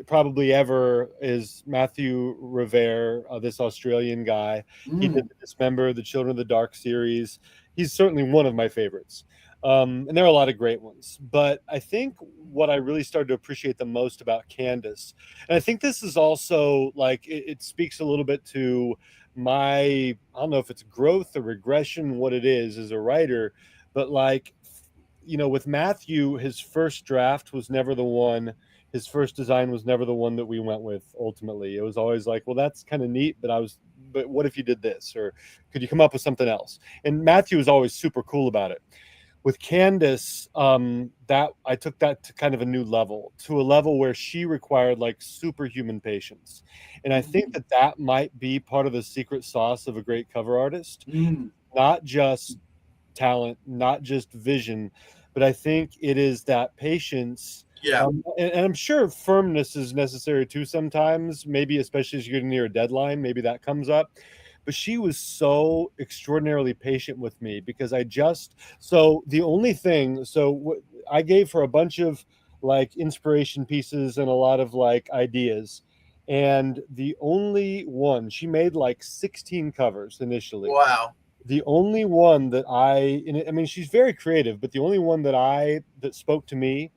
probably ever is Matthew Revere, this Australian guy. He did the Dismember, the Children of the Dark series. He's certainly one of my favorites. And there are a lot of great ones. But I think what I really started to appreciate the most about Candace, and I think this is also like it speaks a little bit to my, I don't know if it's growth or regression, what it is as a writer, but like, with Matthew, his first draft was never the one. His first design was never the one that we went with ultimately. It was always like, well, that's kind of neat, but what if you did this? Or could you come up with something else? And Matthew was always super cool about it. With Candace, that I took that to kind of a new level, to a level where she required like superhuman patience. And I think that might be part of the secret sauce of a great cover artist. Not just talent, not just vision, but I think it is that patience. Yeah. And I'm sure firmness is necessary too sometimes, maybe especially as you're getting near a deadline, maybe that comes up. But she was so extraordinarily patient with me because I gave her a bunch of like inspiration pieces and a lot of like ideas. And the only one, she made like 16 covers initially. Wow. The only one that I mean, she's very creative, but the only one that spoke to me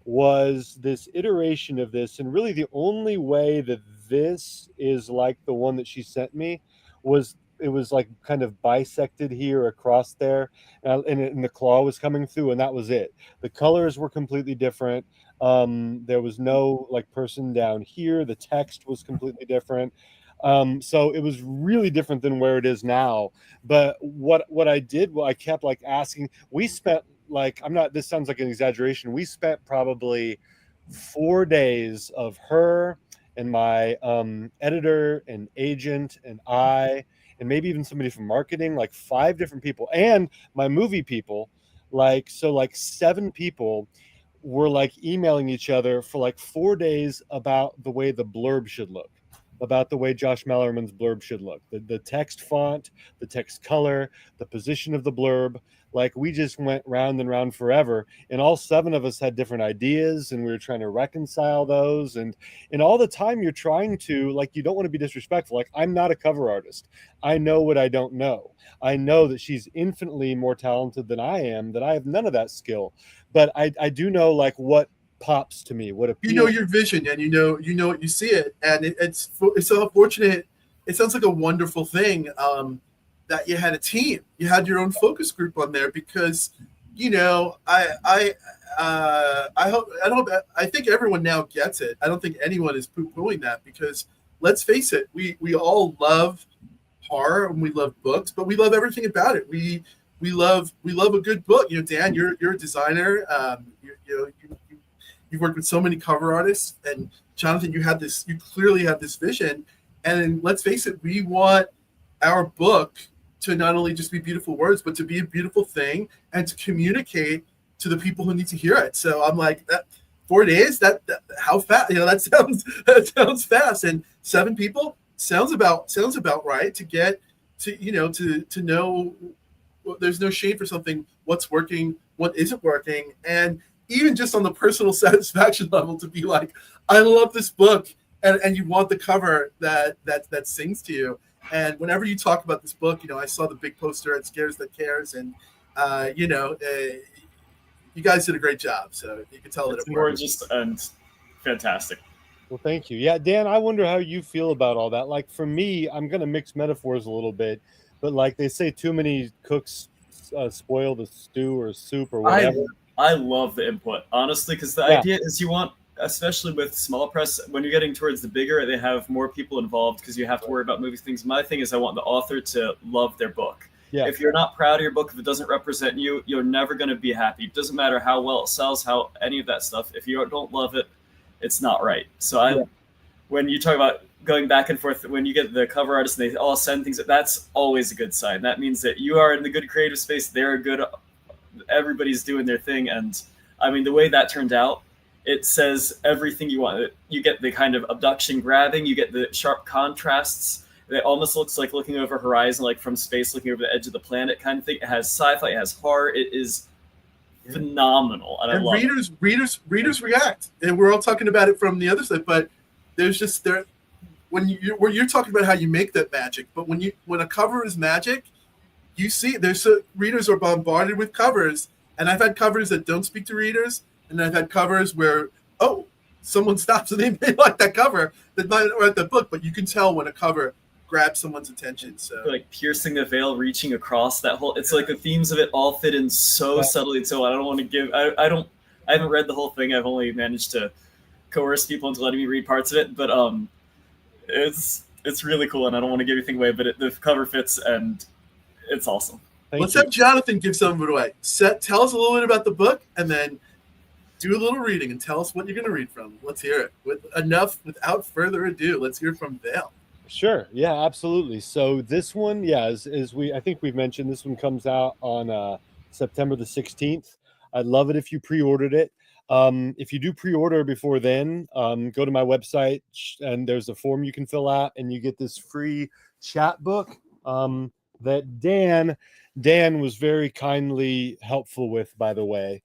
was this iteration of this. And really the only way that this is like the one that she sent me was it was like kind of bisected here across there, and the claw was coming through, and that was it. The colors were completely different. There was no like person down here. The text was completely different. So it was really different than where it is now. But what I did, well, I kept like asking. We spent like, this sounds like an exaggeration. We spent probably 4 days of her and my editor and agent and and maybe even somebody from marketing, like 5 different people, and my movie people, like 7 people were like emailing each other for like 4 days about the way the blurb should look, about the way Josh Mallerman's blurb should look, the text font, the text color, the position of the blurb. Like we just went round and round forever, and all 7 of us had different ideas, and we were trying to reconcile those. And all the time you're trying to, like, you don't want to be disrespectful. Like, I'm not a cover artist. I know what I don't know. I know that she's infinitely more talented than I am, that I have none of that skill. But I do know like what pops to me, what appeals. You know your vision, and you know you see it, and it's so fortunate. It sounds like a wonderful thing that you had a team, you had your own focus group on there, because I think everyone now gets it. I don't think anyone is poo-pooing that, because let's face it, we all love horror and we love books, but we love everything about it. We love a good book. Dan, you're a designer. You've worked with so many cover artists, and Jonathan, you clearly have this vision. And let's face it, we want our book to not only just be beautiful words, but to be a beautiful thing and to communicate to the people who need to hear it. So I'm like, 4 days, that how fast? That sounds fast. And 7 people sounds about right to get to know. There's no shame for something. What's working, what isn't working, and even just on the personal satisfaction level, to be like, I love this book, and you want the cover that sings to you. And whenever you talk about this book, I saw the big poster at Scares That Cares, and you guys did a great job. So you can tell it's gorgeous and fantastic. Well, thank you. Yeah, Dan, I wonder how you feel about all that. Like for me, I'm going to mix metaphors a little bit, but like they say, too many cooks spoil the stew or soup or whatever. I love the input, honestly, because the idea is you want, especially with small press, when you're getting towards the bigger, they have more people involved because you have to worry about moving things. My thing is I want the author to love their book. Yeah. If you're not proud of your book, if it doesn't represent you, you're never going to be happy. It doesn't matter how well it sells, how any of that stuff. If you don't love it, it's not right. So when you talk about going back and forth, when you get the cover artists and they all send things, that's always a good sign. That means that you are in the good creative space. They're good. Everybody's doing their thing. And I mean, the way that turned out, it says everything you want. You get the kind of abduction grabbing, you get the sharp contrasts. It almost looks like looking over a horizon, like from space, looking over the edge of the planet kind of thing. It has sci-fi, it has horror. It is phenomenal. And I love readers react. And we're all talking about it from the other side, but there's just when you're talking about how you make that magic, but when a cover is magic, you see readers are bombarded with covers, And I've had covers that don't speak to readers, and I've had covers where, oh, someone stops and they may like that cover that might not read the book, but you can tell when a cover grabs someone's attention. So like piercing the veil, reaching across that whole, it's like the themes of it all fit in so subtly and so I don't want to give, I haven't read the whole thing. I've only managed to coerce people into letting me read parts of it, but it's really cool, and I don't want to give anything away, but the cover fits and it's awesome. Let's have Jonathan give some of it away. Tell us a little bit about the book, and then do a little reading and tell us what you're going to read from. Let's hear it. Without further ado, let's hear from Vale. Sure. Yeah, absolutely. So this one, I think we've mentioned, this one comes out on September the 16th. I'd love it if you pre-ordered it. If you do pre-order before then, go to my website and there's a form you can fill out and you get this free chat book that Dan was very kindly helpful with, by the way.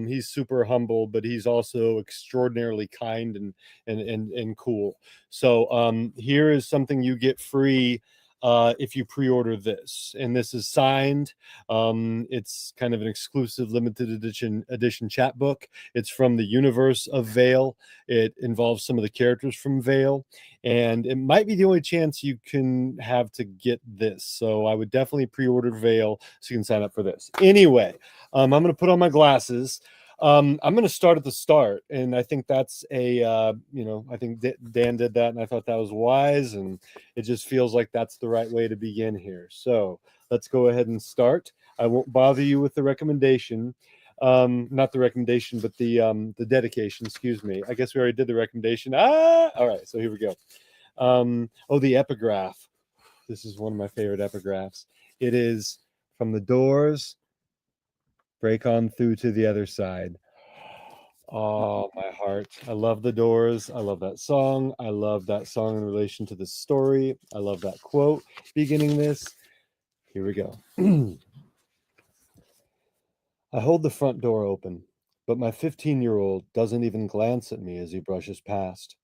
He's super humble, but he's also extraordinarily kind and cool. So here is something you get free if you pre-order this, and this is signed. It's kind of an exclusive limited edition chat book. It's from the universe of Vale. It involves some of the characters from Vale, and it might be the only chance you can have to get this. So I would definitely pre-order Vale so you can sign up for this. Anyway, I'm going to put on my glasses. I'm going to start at the start, and I think that's I think Dan did that, and I thought that was wise, and it just feels like that's the right way to begin here. So let's go ahead and start. I won't bother you with the recommendation, not the recommendation, but the dedication. Excuse me. I guess we already did the recommendation. All right. So here we go. The epigraph. This is one of my favorite epigraphs. It is from The Doors. Break on through to the other side. Oh, my heart. I love The Doors. I love that song. I love that song in relation to the story. I love that quote beginning this. Here we go. I hold the front door open, but my 15-year-old doesn't even glance at me as he brushes past.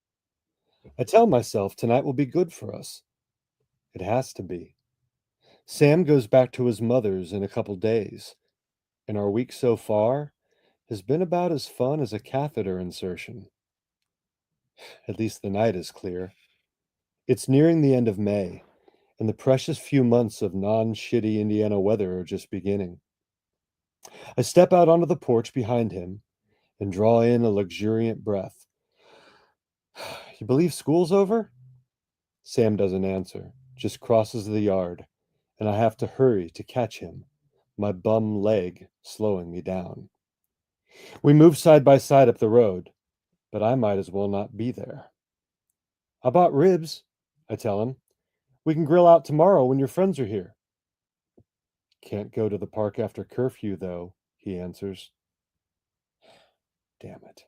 I tell myself tonight will be good for us. It has to be. Sam goes back to his mother's in a couple days, and our week so far has been about as fun as a catheter insertion. At least the night is clear. It's nearing the end of May, and the precious few months of non-shitty Indiana weather are just beginning. I step out onto the porch behind him and draw in a luxuriant breath. You believe school's over? Sam doesn't answer, just crosses the yard, and I have to hurry to catch him, my bum leg slowing me down. We move side by side up the road, but I might as well not be there. I bought ribs, I tell him. We can grill out tomorrow when your friends are here. Can't go to the park after curfew, though, he answers. Damn it.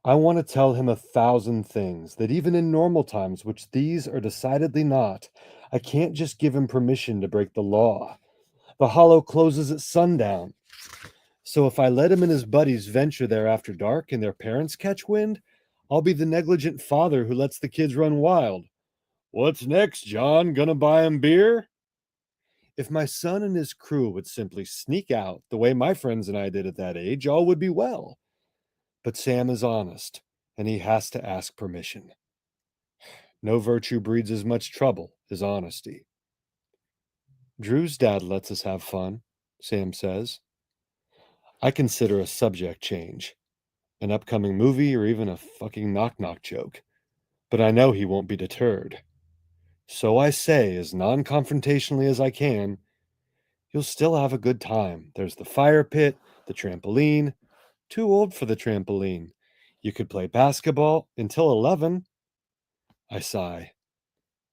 I want to tell him 1,000 things that even in normal times, which these are decidedly not, I can't just give him permission to break the law. The Hollow closes at sundown. So if I let him and his buddies venture there after dark and their parents catch wind, I'll be the negligent father who lets the kids run wild. What's next, John? Gonna buy him beer? If my son and his crew would simply sneak out the way my friends and I did at that age, all would be well. But Sam is honest, and he has to ask permission. No virtue breeds as much trouble as honesty. Drew's dad lets us have fun, Sam says. I consider a subject change, an upcoming movie, or even a fucking knock-knock joke. But I know he won't be deterred. So I say, as non-confrontationally as I can, you'll still have a good time. There's the fire pit, the trampoline. Too old for the trampoline. You could play basketball until 11. I sigh.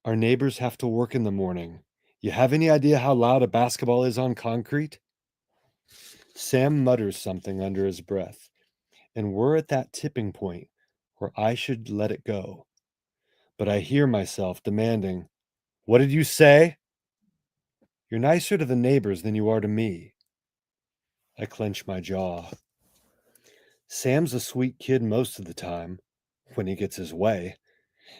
Our neighbors have to work in the morning. You have any idea how loud a basketball is on concrete? Sam mutters something under his breath, and we're at that tipping point where I should let it go. But I hear myself demanding, "What did you say?" You're nicer to the neighbors than you are to me. I clench my jaw. Sam's a sweet kid most of the time, when he gets his way.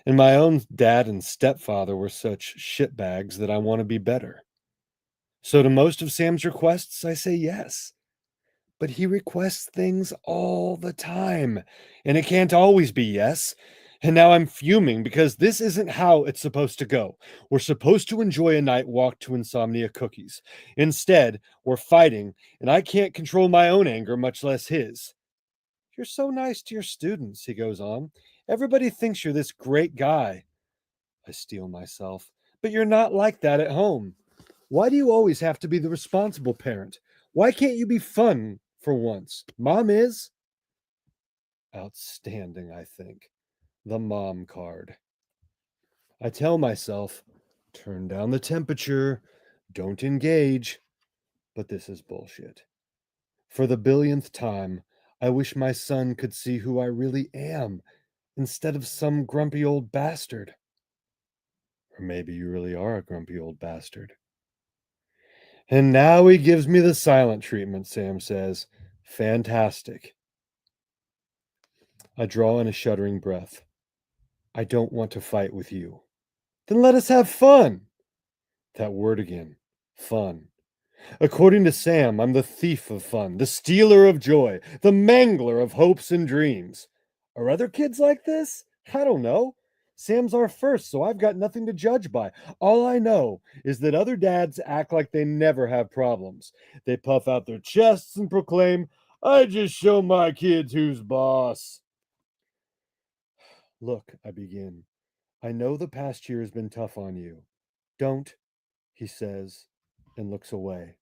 And my own dad and stepfather were such shitbags that I want to be better. So to most of Sam's requests, I say yes. But he requests things all the time, and it can't always be yes. And now I'm fuming because this isn't how it's supposed to go. We're supposed to enjoy a night walk to Insomnia Cookies. Instead, we're fighting, and I can't control my own anger, much less his. You're so nice to your students, he goes on. Everybody thinks you're this great guy. I steel myself. But you're not like that at home. Why do you always have to be the responsible parent? Why can't you be fun for once? Mom is outstanding, I think. The mom card. I tell myself, turn down the temperature, don't engage. But this is bullshit. For the billionth time, I wish my son could see who I really am instead of some grumpy old bastard. Or maybe you really are a grumpy old bastard. And now he gives me the silent treatment, Sam says. Fantastic. I draw in a shuddering breath. I don't want to fight with you. Then let us have fun. That word again. Fun. According to Sam, I'm the thief of fun, the stealer of joy, the mangler of hopes and dreams. Are other kids like this? I don't know. Sam's our first, so I've got nothing to judge by. All I know is that other dads act like they never have problems. They puff out their chests and proclaim, I just show my kids who's boss. Look, I begin. I know the past year has been tough on you. Don't, he says, and looks away.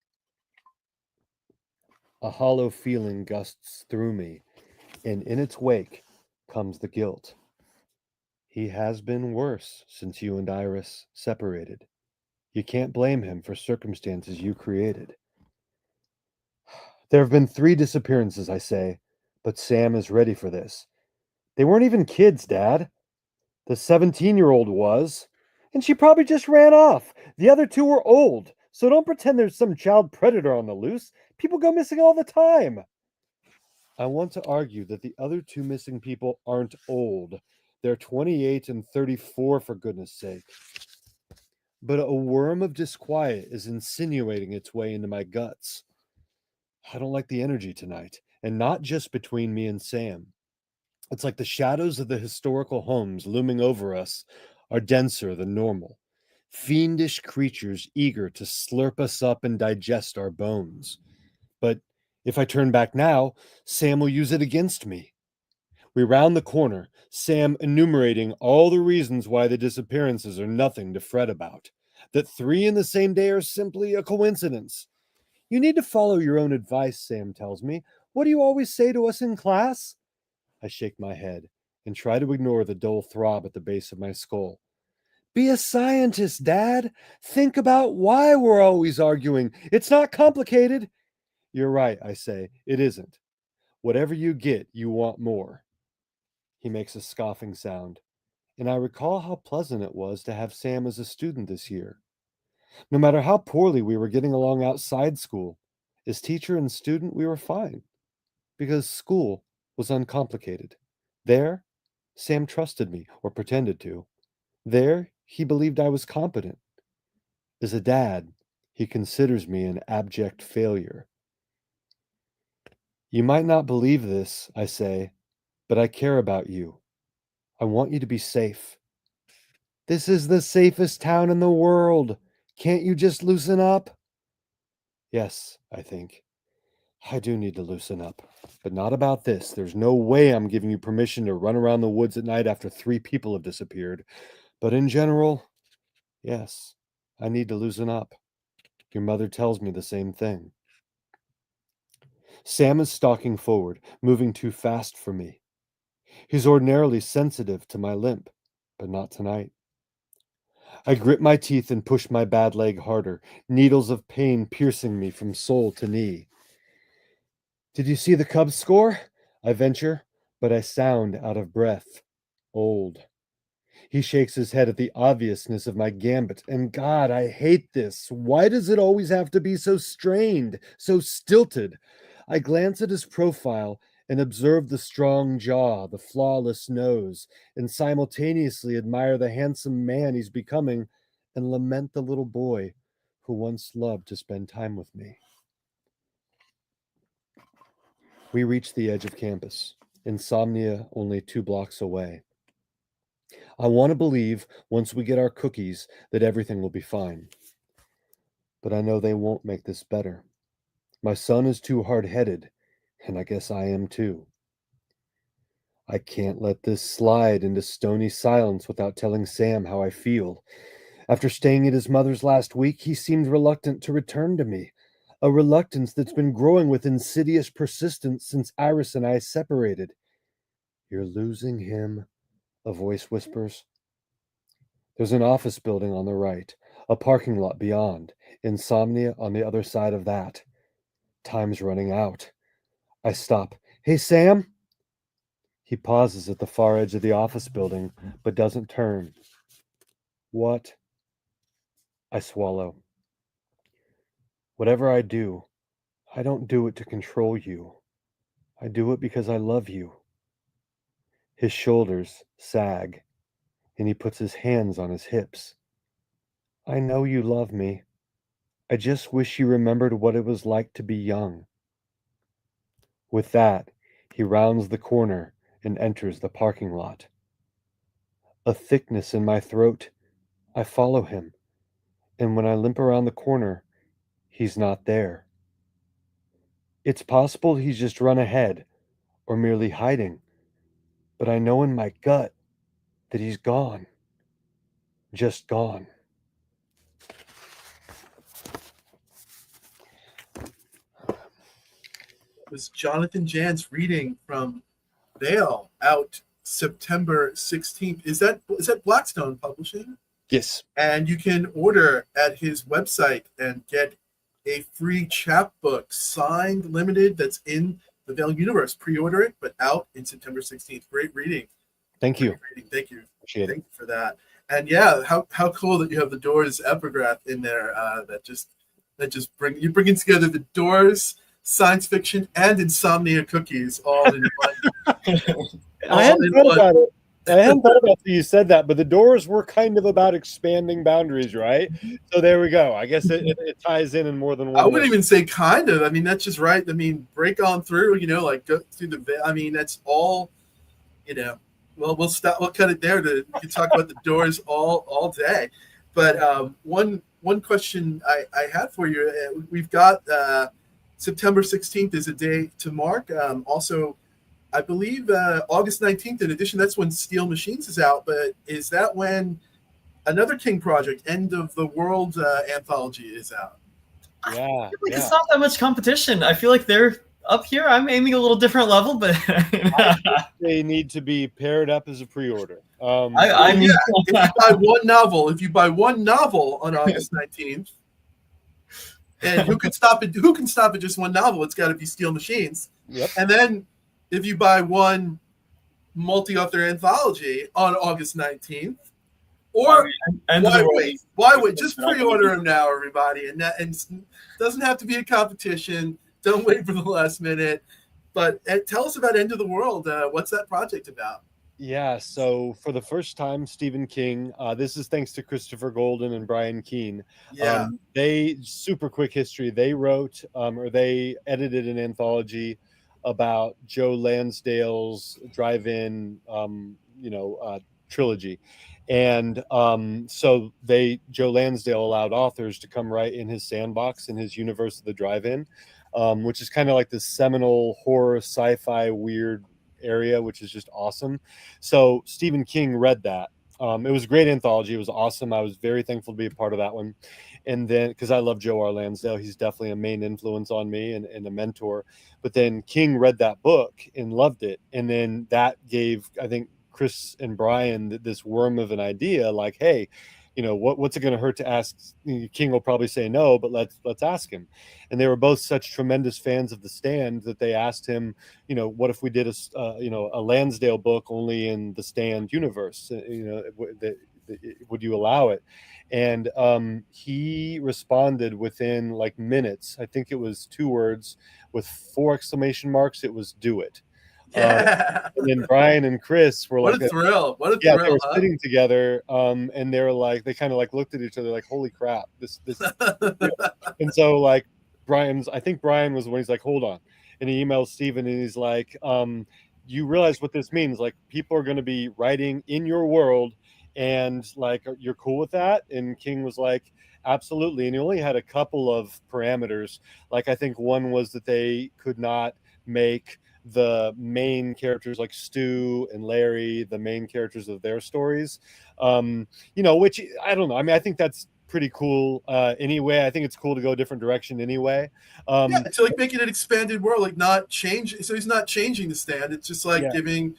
A hollow feeling gusts through me, and in its wake comes the guilt. He has been worse since you and Iris separated. You can't blame him for circumstances you created. There have been 3 disappearances, I say, but Sam is ready for this. They weren't even kids, Dad. The 17-year-old was, and she probably just ran off. The other 2 were old, so don't pretend there's some child predator on the loose. People go missing all the time. I want to argue that the other 2 missing people aren't old. They're 28 and 34, for goodness sake. But a worm of disquiet is insinuating its way into my guts. I don't like the energy tonight, and not just between me and Sam. It's like the shadows of the historical homes looming over us are denser than normal. Fiendish creatures eager to slurp us up and digest our bones. But if I turn back now, Sam will use it against me. We round the corner, Sam enumerating all the reasons why the disappearances are nothing to fret about. That 3 in the same day are simply a coincidence. You need to follow your own advice, Sam tells me. What do you always say to us in class? I shake my head and try to ignore the dull throb at the base of my skull. Be a scientist, Dad. Think about why we're always arguing. It's not complicated. You're right, I say. It isn't. Whatever you get, you want more. He makes a scoffing sound, and I recall how pleasant it was to have Sam as a student this year. No matter how poorly we were getting along outside school, as teacher and student, we were fine, because school was uncomplicated. There, Sam trusted me, or pretended to. There, he believed I was competent. As a dad, he considers me an abject failure. You might not believe this, I say, but I care about you. I want you to be safe. This is the safest town in the world. Can't you just loosen up? Yes, I think. I do need to loosen up, but not about this. There's no way I'm giving you permission to run around the woods at night after 3 people have disappeared. But in general, yes, I need to loosen up. Your mother tells me the same thing. Sam is stalking forward, moving too fast for me. He's ordinarily sensitive to my limp, but not tonight. I grit my teeth and push my bad leg harder, needles of pain piercing me from sole to knee. Did you see the Cubs score? I venture, but I sound out of breath. Old. He shakes his head at the obviousness of my gambit, and God, I hate this. Why does it always have to be so strained, so stilted? I glance at his profile and observe the strong jaw, the flawless nose, and simultaneously admire the handsome man he's becoming and lament the little boy who once loved to spend time with me. We reach the edge of campus, insomnia only 2 blocks away. I want to believe once we get our cookies that everything will be fine. But I know they won't make this better. My son is too hard-headed, and I guess I am too. I can't let this slide into stony silence without telling Sam how I feel. After staying at his mother's last week, he seemed reluctant to return to me, a reluctance that's been growing with insidious persistence since Iris and I separated. You're losing him, a voice whispers. There's an office building on the right, a parking lot beyond, insomnia on the other side of that. Time's running out. I stop. Hey, Sam? He pauses at the far edge of the office building, but doesn't turn. What? I swallow. Whatever I do, I don't do it to control you. I do it because I love you. His shoulders sag, and he puts his hands on his hips. I know you love me. I just wish you remembered what it was like to be young. With that, he rounds the corner and enters the parking lot. A thickness in my throat. I follow him, and when I limp around the corner, he's not there. It's possible he's just run ahead, or merely hiding, but I know in my gut that he's gone. Just gone. It was Jonathan Janz reading from Veil, out September 16th. Is that Blackstone Publishing? Yes. And you can order at his website and get a free chapbook, signed, limited, that's in the Veil universe. Pre-order it, but out in September 16th. Great reading. Thank you. Thank you. Appreciate Thank you for that. And yeah, how cool that you have the Doors epigraph in there. You're bringing together the Doors, science fiction, and insomnia cookies all in one. I hadn't thought about it. I hadn't thought about you said that, but the Doors were kind of about expanding boundaries, right? So there we go. I guess it ties in more than one. I wouldn't even say kind of. I mean, that's just right. I mean, break on through. Like go through the. I mean, that's all. Well, we'll stop. We'll cut it there. We can talk about the Doors all day. But one question I had for you. We've got September 16th is a day to mark. Also, I believe August 19th, in addition, that's when Steel Machines is out. But is that when another King project, End of the World anthology, is out? Yeah. I feel like it's not that much competition. I feel like they're up here. I'm aiming a little different level, but they need to be paired up as a pre-order. I mean, if you buy one novel on August 19th, and who can stop it? Who can stop at just one novel? It's got to be Steel Machines. Yep. And then if you buy one multi-author anthology on August 19th, or why wait? Just pre-order them now, everybody. And doesn't have to be a competition. Don't wait for the last minute. But tell us about End of the World. What's that project about? Yeah, so for the first time, Stephen King, this is thanks to Christopher Golden and Brian Keene. Yeah. They, super quick history, they wrote or they edited an anthology about Joe Lansdale's drive-in, trilogy. And so Joe Lansdale allowed authors to come write in his sandbox, in his universe of the drive-in, which is kind of like this seminal horror, sci-fi, weird area, which is just awesome. So Stephen King read that. It was a great anthology. It was awesome. I was very thankful to be a part of that one. And then, because I love Joe R. Lansdale, he's definitely a main influence on me and a mentor. But then King read that book and loved it. And then that gave, I think, Chris and Brian this worm of an idea, like, hey, what's it going to hurt to ask? King will probably say no, but let's ask him. And they were both such tremendous fans of The Stand that they asked him, what if we did a Lansdale book only in The Stand universe? Would you allow it? And he responded within like minutes. I think it was 2 words with 4 exclamation marks. It was "do it." And then Brian and Chris were like, what a thrill. They were sitting together, and they were like, they kind of like looked at each other like, holy crap, this. And so like I think Brian was when he's like, hold on. and he emails Steven and he's like, you realize what this means? Like, people are going to be writing in your world, and like, you're cool with that? And King was like, absolutely. And he only had a couple of parameters. Like, I think one was that they could not make the main characters like Stu and Larry the main characters of their stories, which I don't know. I mean, I think that's pretty cool anyway. I think it's cool to go a different direction anyway. To like make it an expanded world, like not change. So he's not changing the stand. It's just like giving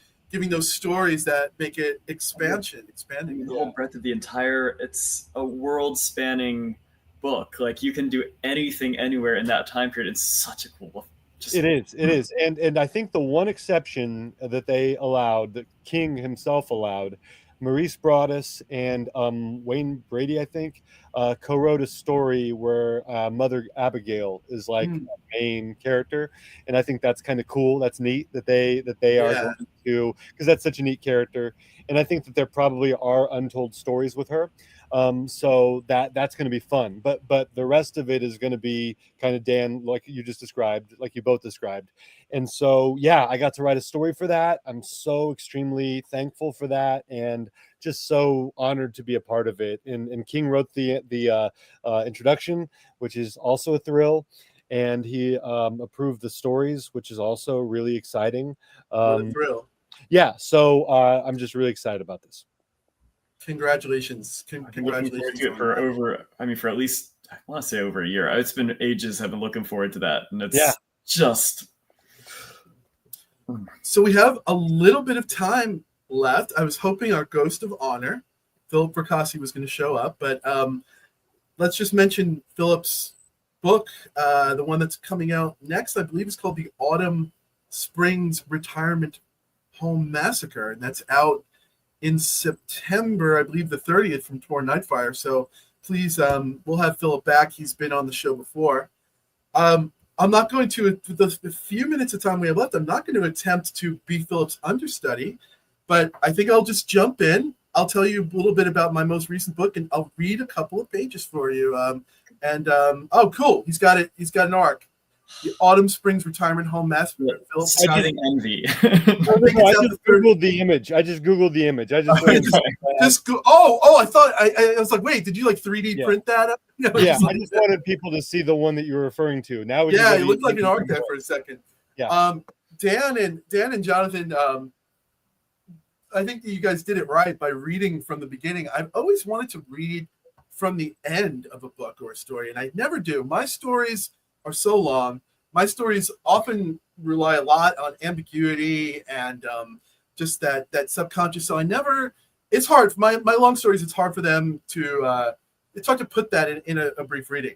those stories that make it expanding the whole breadth of the entire. It's a world-spanning book. Like, you can do anything anywhere in that time period. It's such a cool. It is, and I think the one exception that they allowed, that King himself allowed, Maurice Broaddus and Wayne Brady, I think, co-wrote a story where Mother Abigail is like a main character, and I think that's kind of cool. That's neat that they are going to, because that's such a neat character, and I think that there probably are untold stories with her. So that's going to be fun, but the rest of it is going to be kind of Dan, like you just described, like you both described. And so, I got to write a story for that. I'm so extremely thankful for that, and just so honored to be a part of it. And King wrote the introduction, which is also a thrill, and he approved the stories, which is also really exciting. What a thrill! Yeah, so I'm just really excited about this. Congratulations. Congratulations for at least, I want to say, over a year. It's been ages I've been looking forward to that, and it's just. So we have a little bit of time left. I was hoping our ghost of honor, Philip Fracassi, was going to show up, but let's just mention Philip's book. The one that's coming out next, I believe, is called The Autumn Springs Retirement Home Massacre, and that's out in September, I believe the 30th, from Torn Nightfire. So please, we'll have Philip back. He's been on the show before. I'm not going to, the few minutes of time we have left, I'm not going to attempt to be Philip's understudy, but I think I'll just jump in. I'll tell you a little bit about my most recent book, and I'll read a couple of pages for you. Oh, cool. He's got it. He's got an arc. The Autumn Springs Retirement Home Massacre. Scathing envy. I just googled the image. I just I was like, wait, did you like 3D print that up? I just wanted people to see the one that you were referring to. Now, it looked like an arc there for a second. Yeah. Dan and Jonathan, I think that you guys did it right by reading from the beginning. I've always wanted to read from the end of a book or a story, and I never do. My stories are so long. My stories often rely a lot on ambiguity and just that subconscious. So it's hard. My long stories, it's hard for them to, it's hard to put that in a brief reading.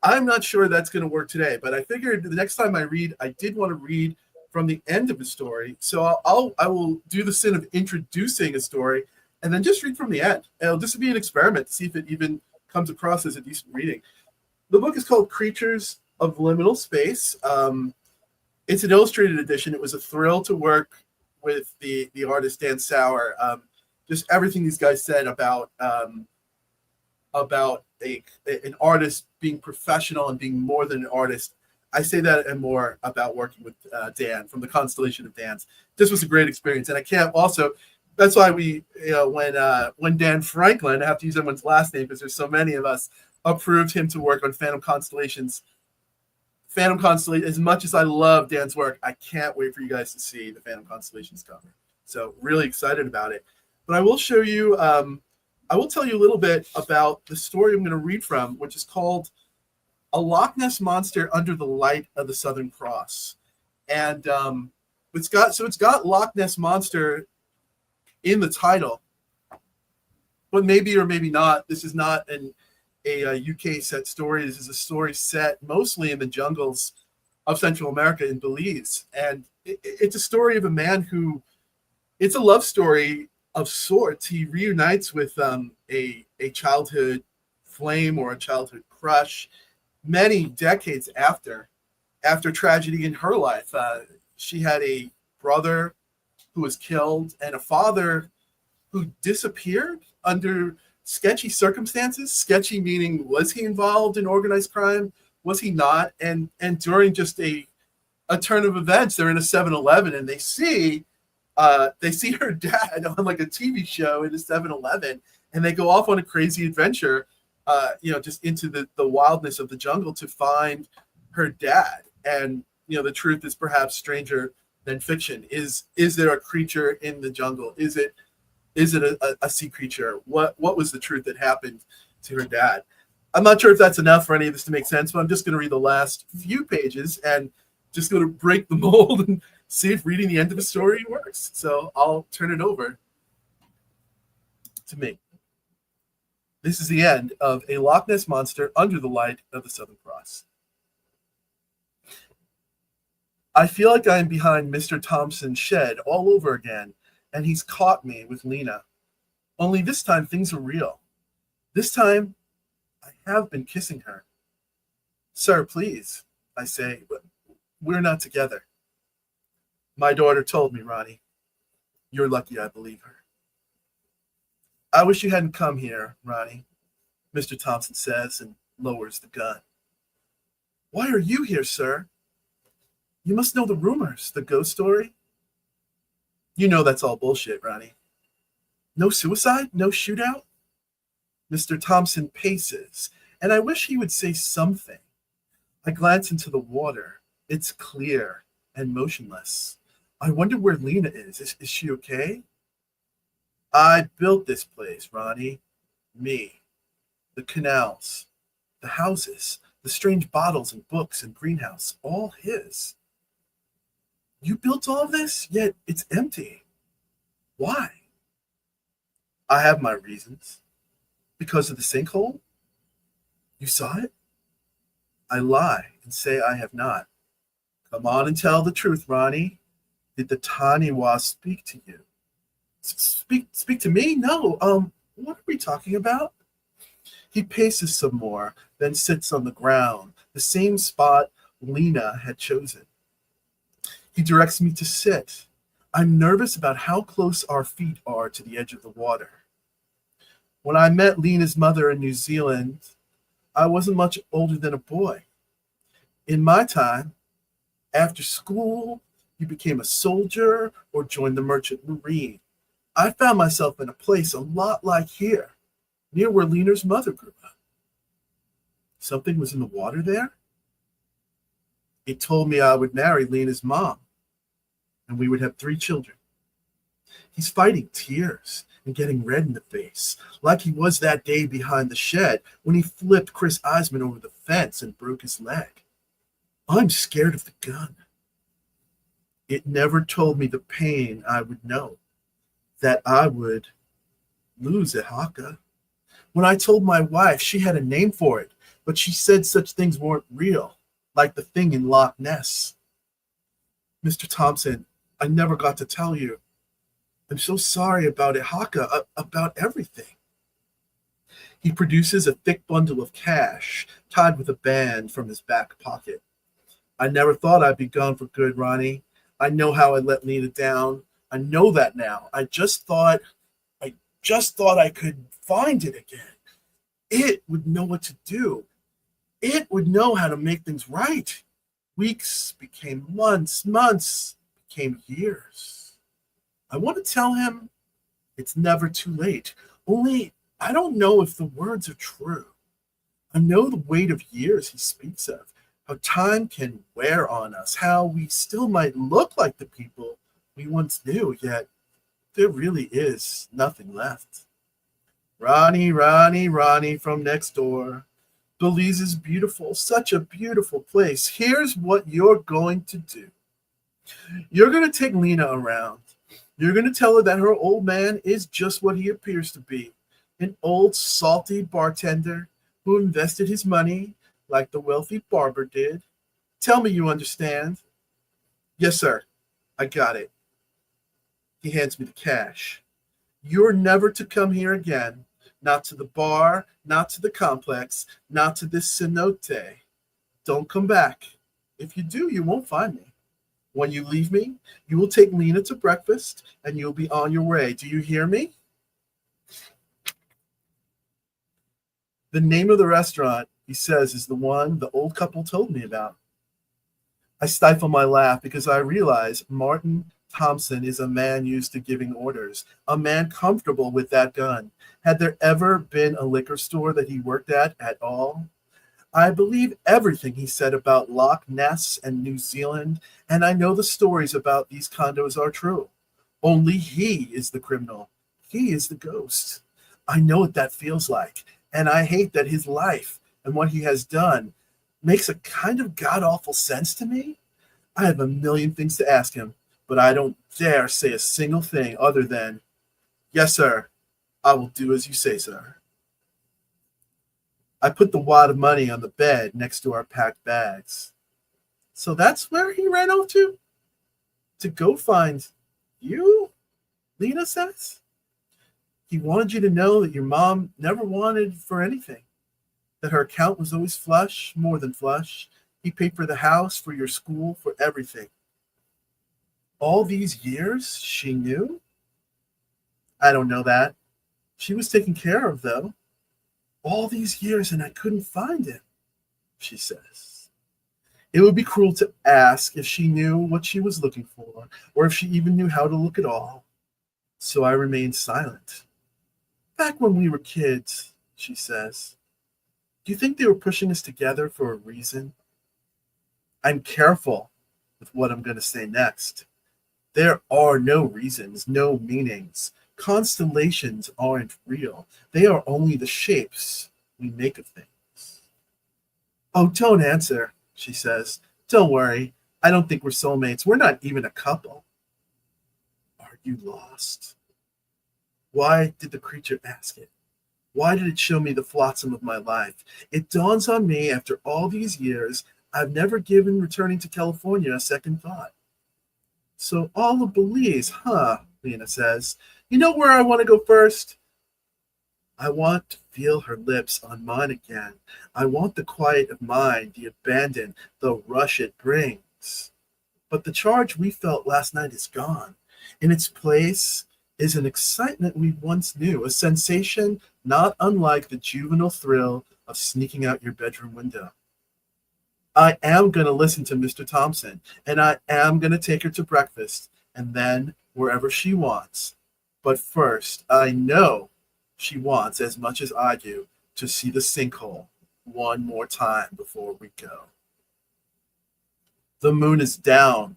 I'm not sure that's going to work today, but I figured the next time I read, I did want to read from the end of a story. So I will do the sin of introducing a story and then just read from the end. And this will be an experiment to see if it even comes across as a decent reading. The book is called Creatures of Liminal Space. It's an illustrated edition. It was a thrill to work with the artist Dan Sauer. Just everything these guys said about an artist being professional and being more than an artist. I say that and more about working with Dan from the constellation of Dans. This was a great experience, and I can't also. That's why we, when Dan Franklin, I have to use everyone's last name because there's so many of us, approved him to work on Phantom Constellation. As much as I love Dan's work, I can't wait for you guys to see the Phantom Constellations cover. So really excited about it. But I will show you, I will tell you a little bit about the story I'm going to read from, which is called A Loch Ness Monster Under the Light of the Southern Cross. And it's got Loch Ness Monster in the title, but maybe or maybe not. This is not a UK set story. This is a story set mostly in the jungles of Central America in Belize. And it's a story of a man who, it's a love story of sorts. He reunites with a childhood flame or a childhood crush many decades after tragedy in her life. She had a brother who was killed and a father who disappeared under sketchy circumstances. Sketchy meaning, was he involved in organized crime? Was he not? And during just a a turn of events. They're in a 7-Eleven and they see her dad on like a TV show in a 7-Eleven, and they go off on a crazy adventure, just into the wildness of the jungle to find her dad. And the truth is perhaps stranger than fiction. Is there a creature in the jungle? Is it a sea creature? What was the truth that happened to her dad? I'm not sure if that's enough for any of this to make sense, but I'm just going to read the last few pages and just going to break the mold and see if reading the end of a story works. So I'll turn it over to me. This is the end of A Loch Ness Monster Under the Light of the Southern Cross. I feel like I am behind Mr. Thompson's shed all over again, and he's caught me with Lena. Only this time things are real. This time I have been kissing her. Sir, please, I say, but we're not together. My daughter told me, Ronnie. You're lucky I believe her. I wish you hadn't come here, Ronnie, Mr. Thompson says and lowers the gun. Why are you here, sir? You must know the rumors, the ghost story. You know that's all bullshit, Ronnie. No suicide? No shootout? Mr. Thompson paces, and I wish he would say something. I glance into the water. It's clear and motionless. I wonder where Lena is. Is she okay? I built this place, Ronnie. Me. The canals, the houses, the strange bottles and books and greenhouse, all his. You built all this, yet it's empty. Why? I have my reasons. Because of the sinkhole? You saw it? I lie and say I have not. Come on and tell the truth, Ronnie. Did the Taniwa speak to you? Speak to me? No. What are we talking about? He paces some more, then sits on the ground, the same spot Lena had chosen. He directs me to sit. I'm nervous about how close our feet are to the edge of the water. When I met Lena's mother in New Zealand, I wasn't much older than a boy. In my time, after school, you became a soldier or joined the merchant marine. I found myself in a place a lot like here, near where Lena's mother grew up. Something was in the water there? It told me I would marry Lena's mom, and we would have 3 children. He's fighting tears and getting red in the face, like he was that day behind the shed when he flipped Chris Eisman over the fence and broke his leg. I'm scared of the gun. It never told me the pain I would know, that I would lose at Haka. When I told my wife, she had a name for it, but she said such things weren't real, like the thing in Loch Ness. Mr. Thompson, I never got to tell you. I'm so sorry about it, Haka, about everything. He produces a thick bundle of cash tied with a band from his back pocket. I never thought I'd be gone for good, Ronnie. I know how I let Lena down. I know that now. I just thought I could find it again. It would know what to do. It would know how to make things right. Weeks became months, months became years. I want to tell him it's never too late. Only I don't know if the words are true. I know the weight of years he speaks of, how time can wear on us, how we still might look like the people we once knew, yet there really is nothing left. Ronnie from next door. Belize is beautiful, such a beautiful place. Here's what you're going to do. You're going to take Lena around. You're going to tell her that her old man is just what he appears to be, an old salty bartender who invested his money like the wealthy barber did. Tell me you understand. Yes, sir. I got it. He hands me the cash. You're never to come here again. Not to the bar, not to the complex, not to this cenote. Don't come back. If you do, you won't find me. When you leave me, you will take Lena to breakfast and you'll be on your way. Do you hear me? The name of the restaurant, he says, is the one the old couple told me about. I stifle my laugh because I realize Martin Thompson is a man used to giving orders, a man comfortable with that gun. Had there ever been a liquor store that he worked at all? I believe everything he said about Loch Ness and New Zealand, and I know the stories about these condos are true. Only he is the criminal. He is the ghost. I know what that feels like, and I hate that his life and what he has done makes a kind of god-awful sense to me. I have a million things to ask him, but I don't dare say a single thing other than, "Yes, sir. I will do as you say, sir." I put the wad of money on the bed next to our packed bags. So that's where he ran off to? To go find you? Lena says. He wanted you to know that your mom never wanted for anything. That her account was always flush, more than flush. He paid for the house, for your school, for everything. All these years, she knew? I don't know that. She was taken care of, though. All these years, and I couldn't find him, she says. It would be cruel to ask if she knew what she was looking for, or if she even knew how to look at all. So I remained silent. Back when we were kids, she says. Do you think they were pushing us together for a reason? I'm careful with what I'm going to say next. There are no reasons, no meanings. Constellations aren't real. They are only the shapes we make of things. Oh, don't answer, she says. Don't worry. I don't think we're soulmates. We're not even a couple. Are you lost? Why did the creature ask it? Why did it show me the flotsam of my life? It dawns on me after all these years, I've never given returning to California a second thought. So all of Belize, huh? Lena says. You know where I want to go first? I want to feel her lips on mine again. I want the quiet of mind, the abandon, the rush it brings. But the charge we felt last night is gone. In its place is an excitement we once knew, a sensation not unlike the juvenile thrill of sneaking out your bedroom window. I am going to listen to Mr. Thompson, and I am going to take her to breakfast, and then wherever she wants. But first, I know she wants as much as I do to see the sinkhole one more time before we go. The moon is down.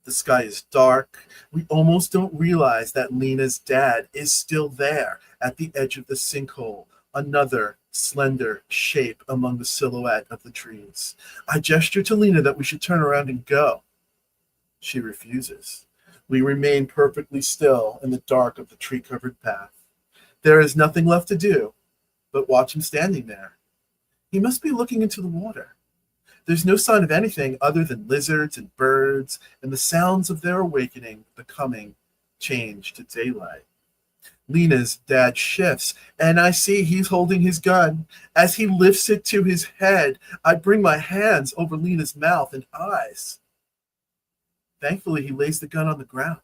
The sky is dark. We almost don't realize that Lena's dad is still there at the edge of the sinkhole, another slender shape among the silhouette of the trees. I gesture to Lena that we should turn around and go. She refuses. We remain perfectly still in the dark of the tree-covered path. There is nothing left to do but watch him standing there. He must be looking into the water. There's no sign of anything other than lizards and birds and the sounds of their awakening, the coming change to daylight. Lena's dad shifts, and I see he's holding his gun. As he lifts it to his head, I bring my hands over Lena's mouth and eyes. Thankfully, he lays the gun on the ground.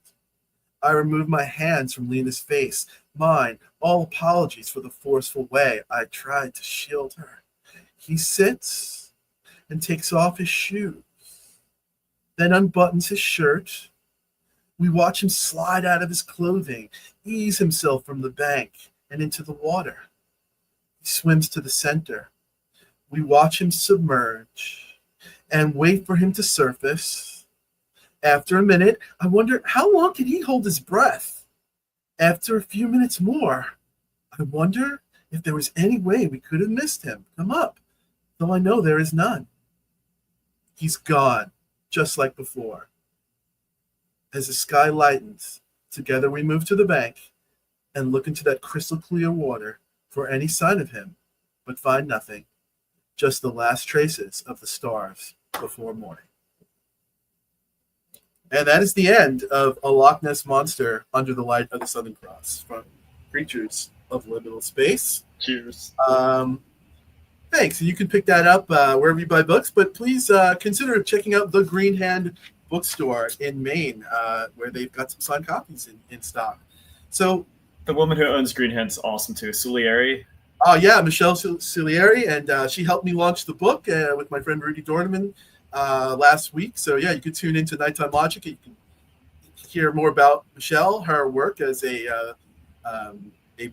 I remove my hands from Lena's face, mine, all apologies for the forceful way I tried to shield her. He sits and takes off his shoes, then unbuttons his shirt. We watch him slide out of his clothing, ease himself from the bank and into the water. He swims to the center. We watch him submerge and wait for him to surface. After a minute, I wonder how long can he hold his breath? After a few minutes more, I wonder if there was any way we could have missed him come up, though I know there is none. He's gone, just like before. As the sky lightens, together we move to the bank and look into that crystal clear water for any sign of him, but find nothing, just the last traces of the stars before morning. And that is the end of A Loch Ness Monster Under the Light of the Southern Cross from Creatures of Liminal Space. Cheers. Thanks. You can pick that up wherever you buy books, but please consider checking out the Green Hand Bookstore in Maine, where they've got some signed copies in stock. So the woman who owns Green Hand's awesome too, Sulieri. Oh, yeah, Michelle Sulieri, and she helped me launch the book with my friend Rudy Dorneman last week. So yeah, you can tune into Nighttime Logic. You can hear more about Michelle, her work as a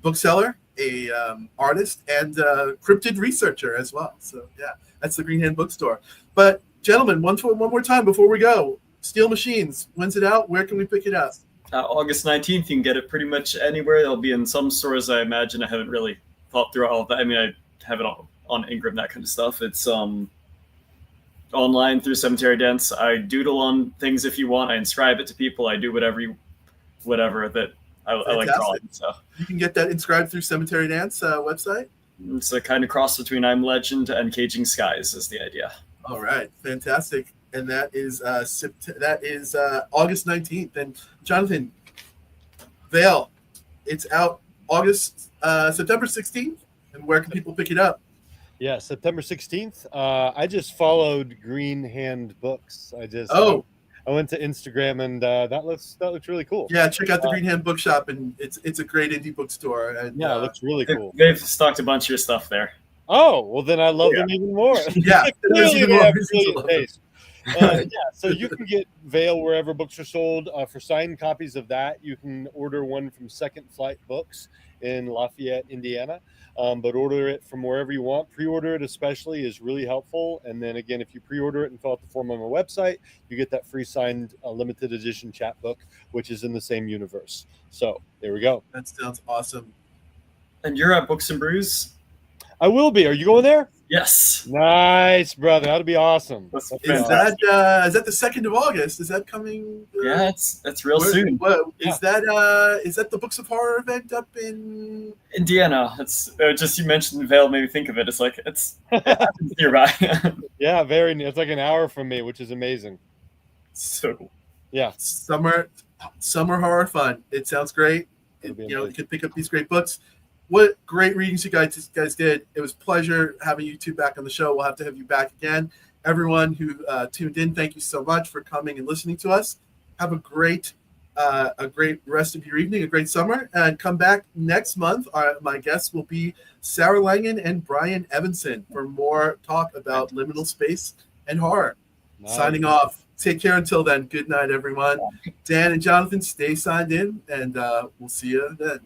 bookseller, a artist, and cryptid researcher as well. So yeah, that's the Green Hand Bookstore. But gentlemen, one more time before we go. Steel Machines, when's it out? Where can we pick it up? August 19th, you can get it pretty much anywhere. It'll be in some stores, I imagine. I haven't really thought through all of that. I mean, I have it on Ingram, that kind of stuff. It's online through Cemetery Dance. I doodle on things if you want. I inscribe it to people. I do whatever that I like drawing. So you can get that inscribed through Cemetery Dance website. It's a kind of cross between I'm Legend and Caging Skies is the idea. All right, fantastic. And that is August 19th. And Jonathan, Veil, it's out September 16th. And where can people pick it up? Yeah, September 16th. I just followed Green Hand Books. I went to Instagram, and that looks really cool. Yeah, check out the Green Hand Bookshop, and it's a great indie bookstore. And yeah, it looks really cool. They've stocked a bunch of your stuff there. Oh, well, then I love them even more. Yeah, clearly they have brilliant taste. So you can get Veil wherever books are sold. For signed copies of that, you can order one from Second Flight Books in Lafayette, Indiana. But order it from wherever you want. Pre-order it especially is really helpful. And then again, if you pre-order it and fill out the form on my website, you get that free signed limited edition chapbook, which is in the same universe. So there we go. That sounds awesome. And you're at Books and Brews? I will be. Are you going there? Yes. Nice, brother. That'll be awesome. Is that the 2nd of August? Is that coming? Yeah, that's real soon. Is that the Books of Horror event up in Indiana? It's just you mentioned Vail made me think of it. It's like it's nearby. Yeah, very near. It's like an hour from me, which is amazing. So cool. Yeah. Summer horror fun. It sounds great. You can pick up these great books. What great readings you guys did. It was a pleasure having you two back on the show. We'll have to have you back again. Everyone who tuned in, thank you so much for coming and listening to us. Have a great rest of your evening, a great summer, and come back next month. My guests will be Sarah Langan and Brian Evanson for more talk about liminal space and horror. Nice. Signing off. Take care until then. Good night, everyone. Dan and Jonathan, stay signed in, and we'll see you then.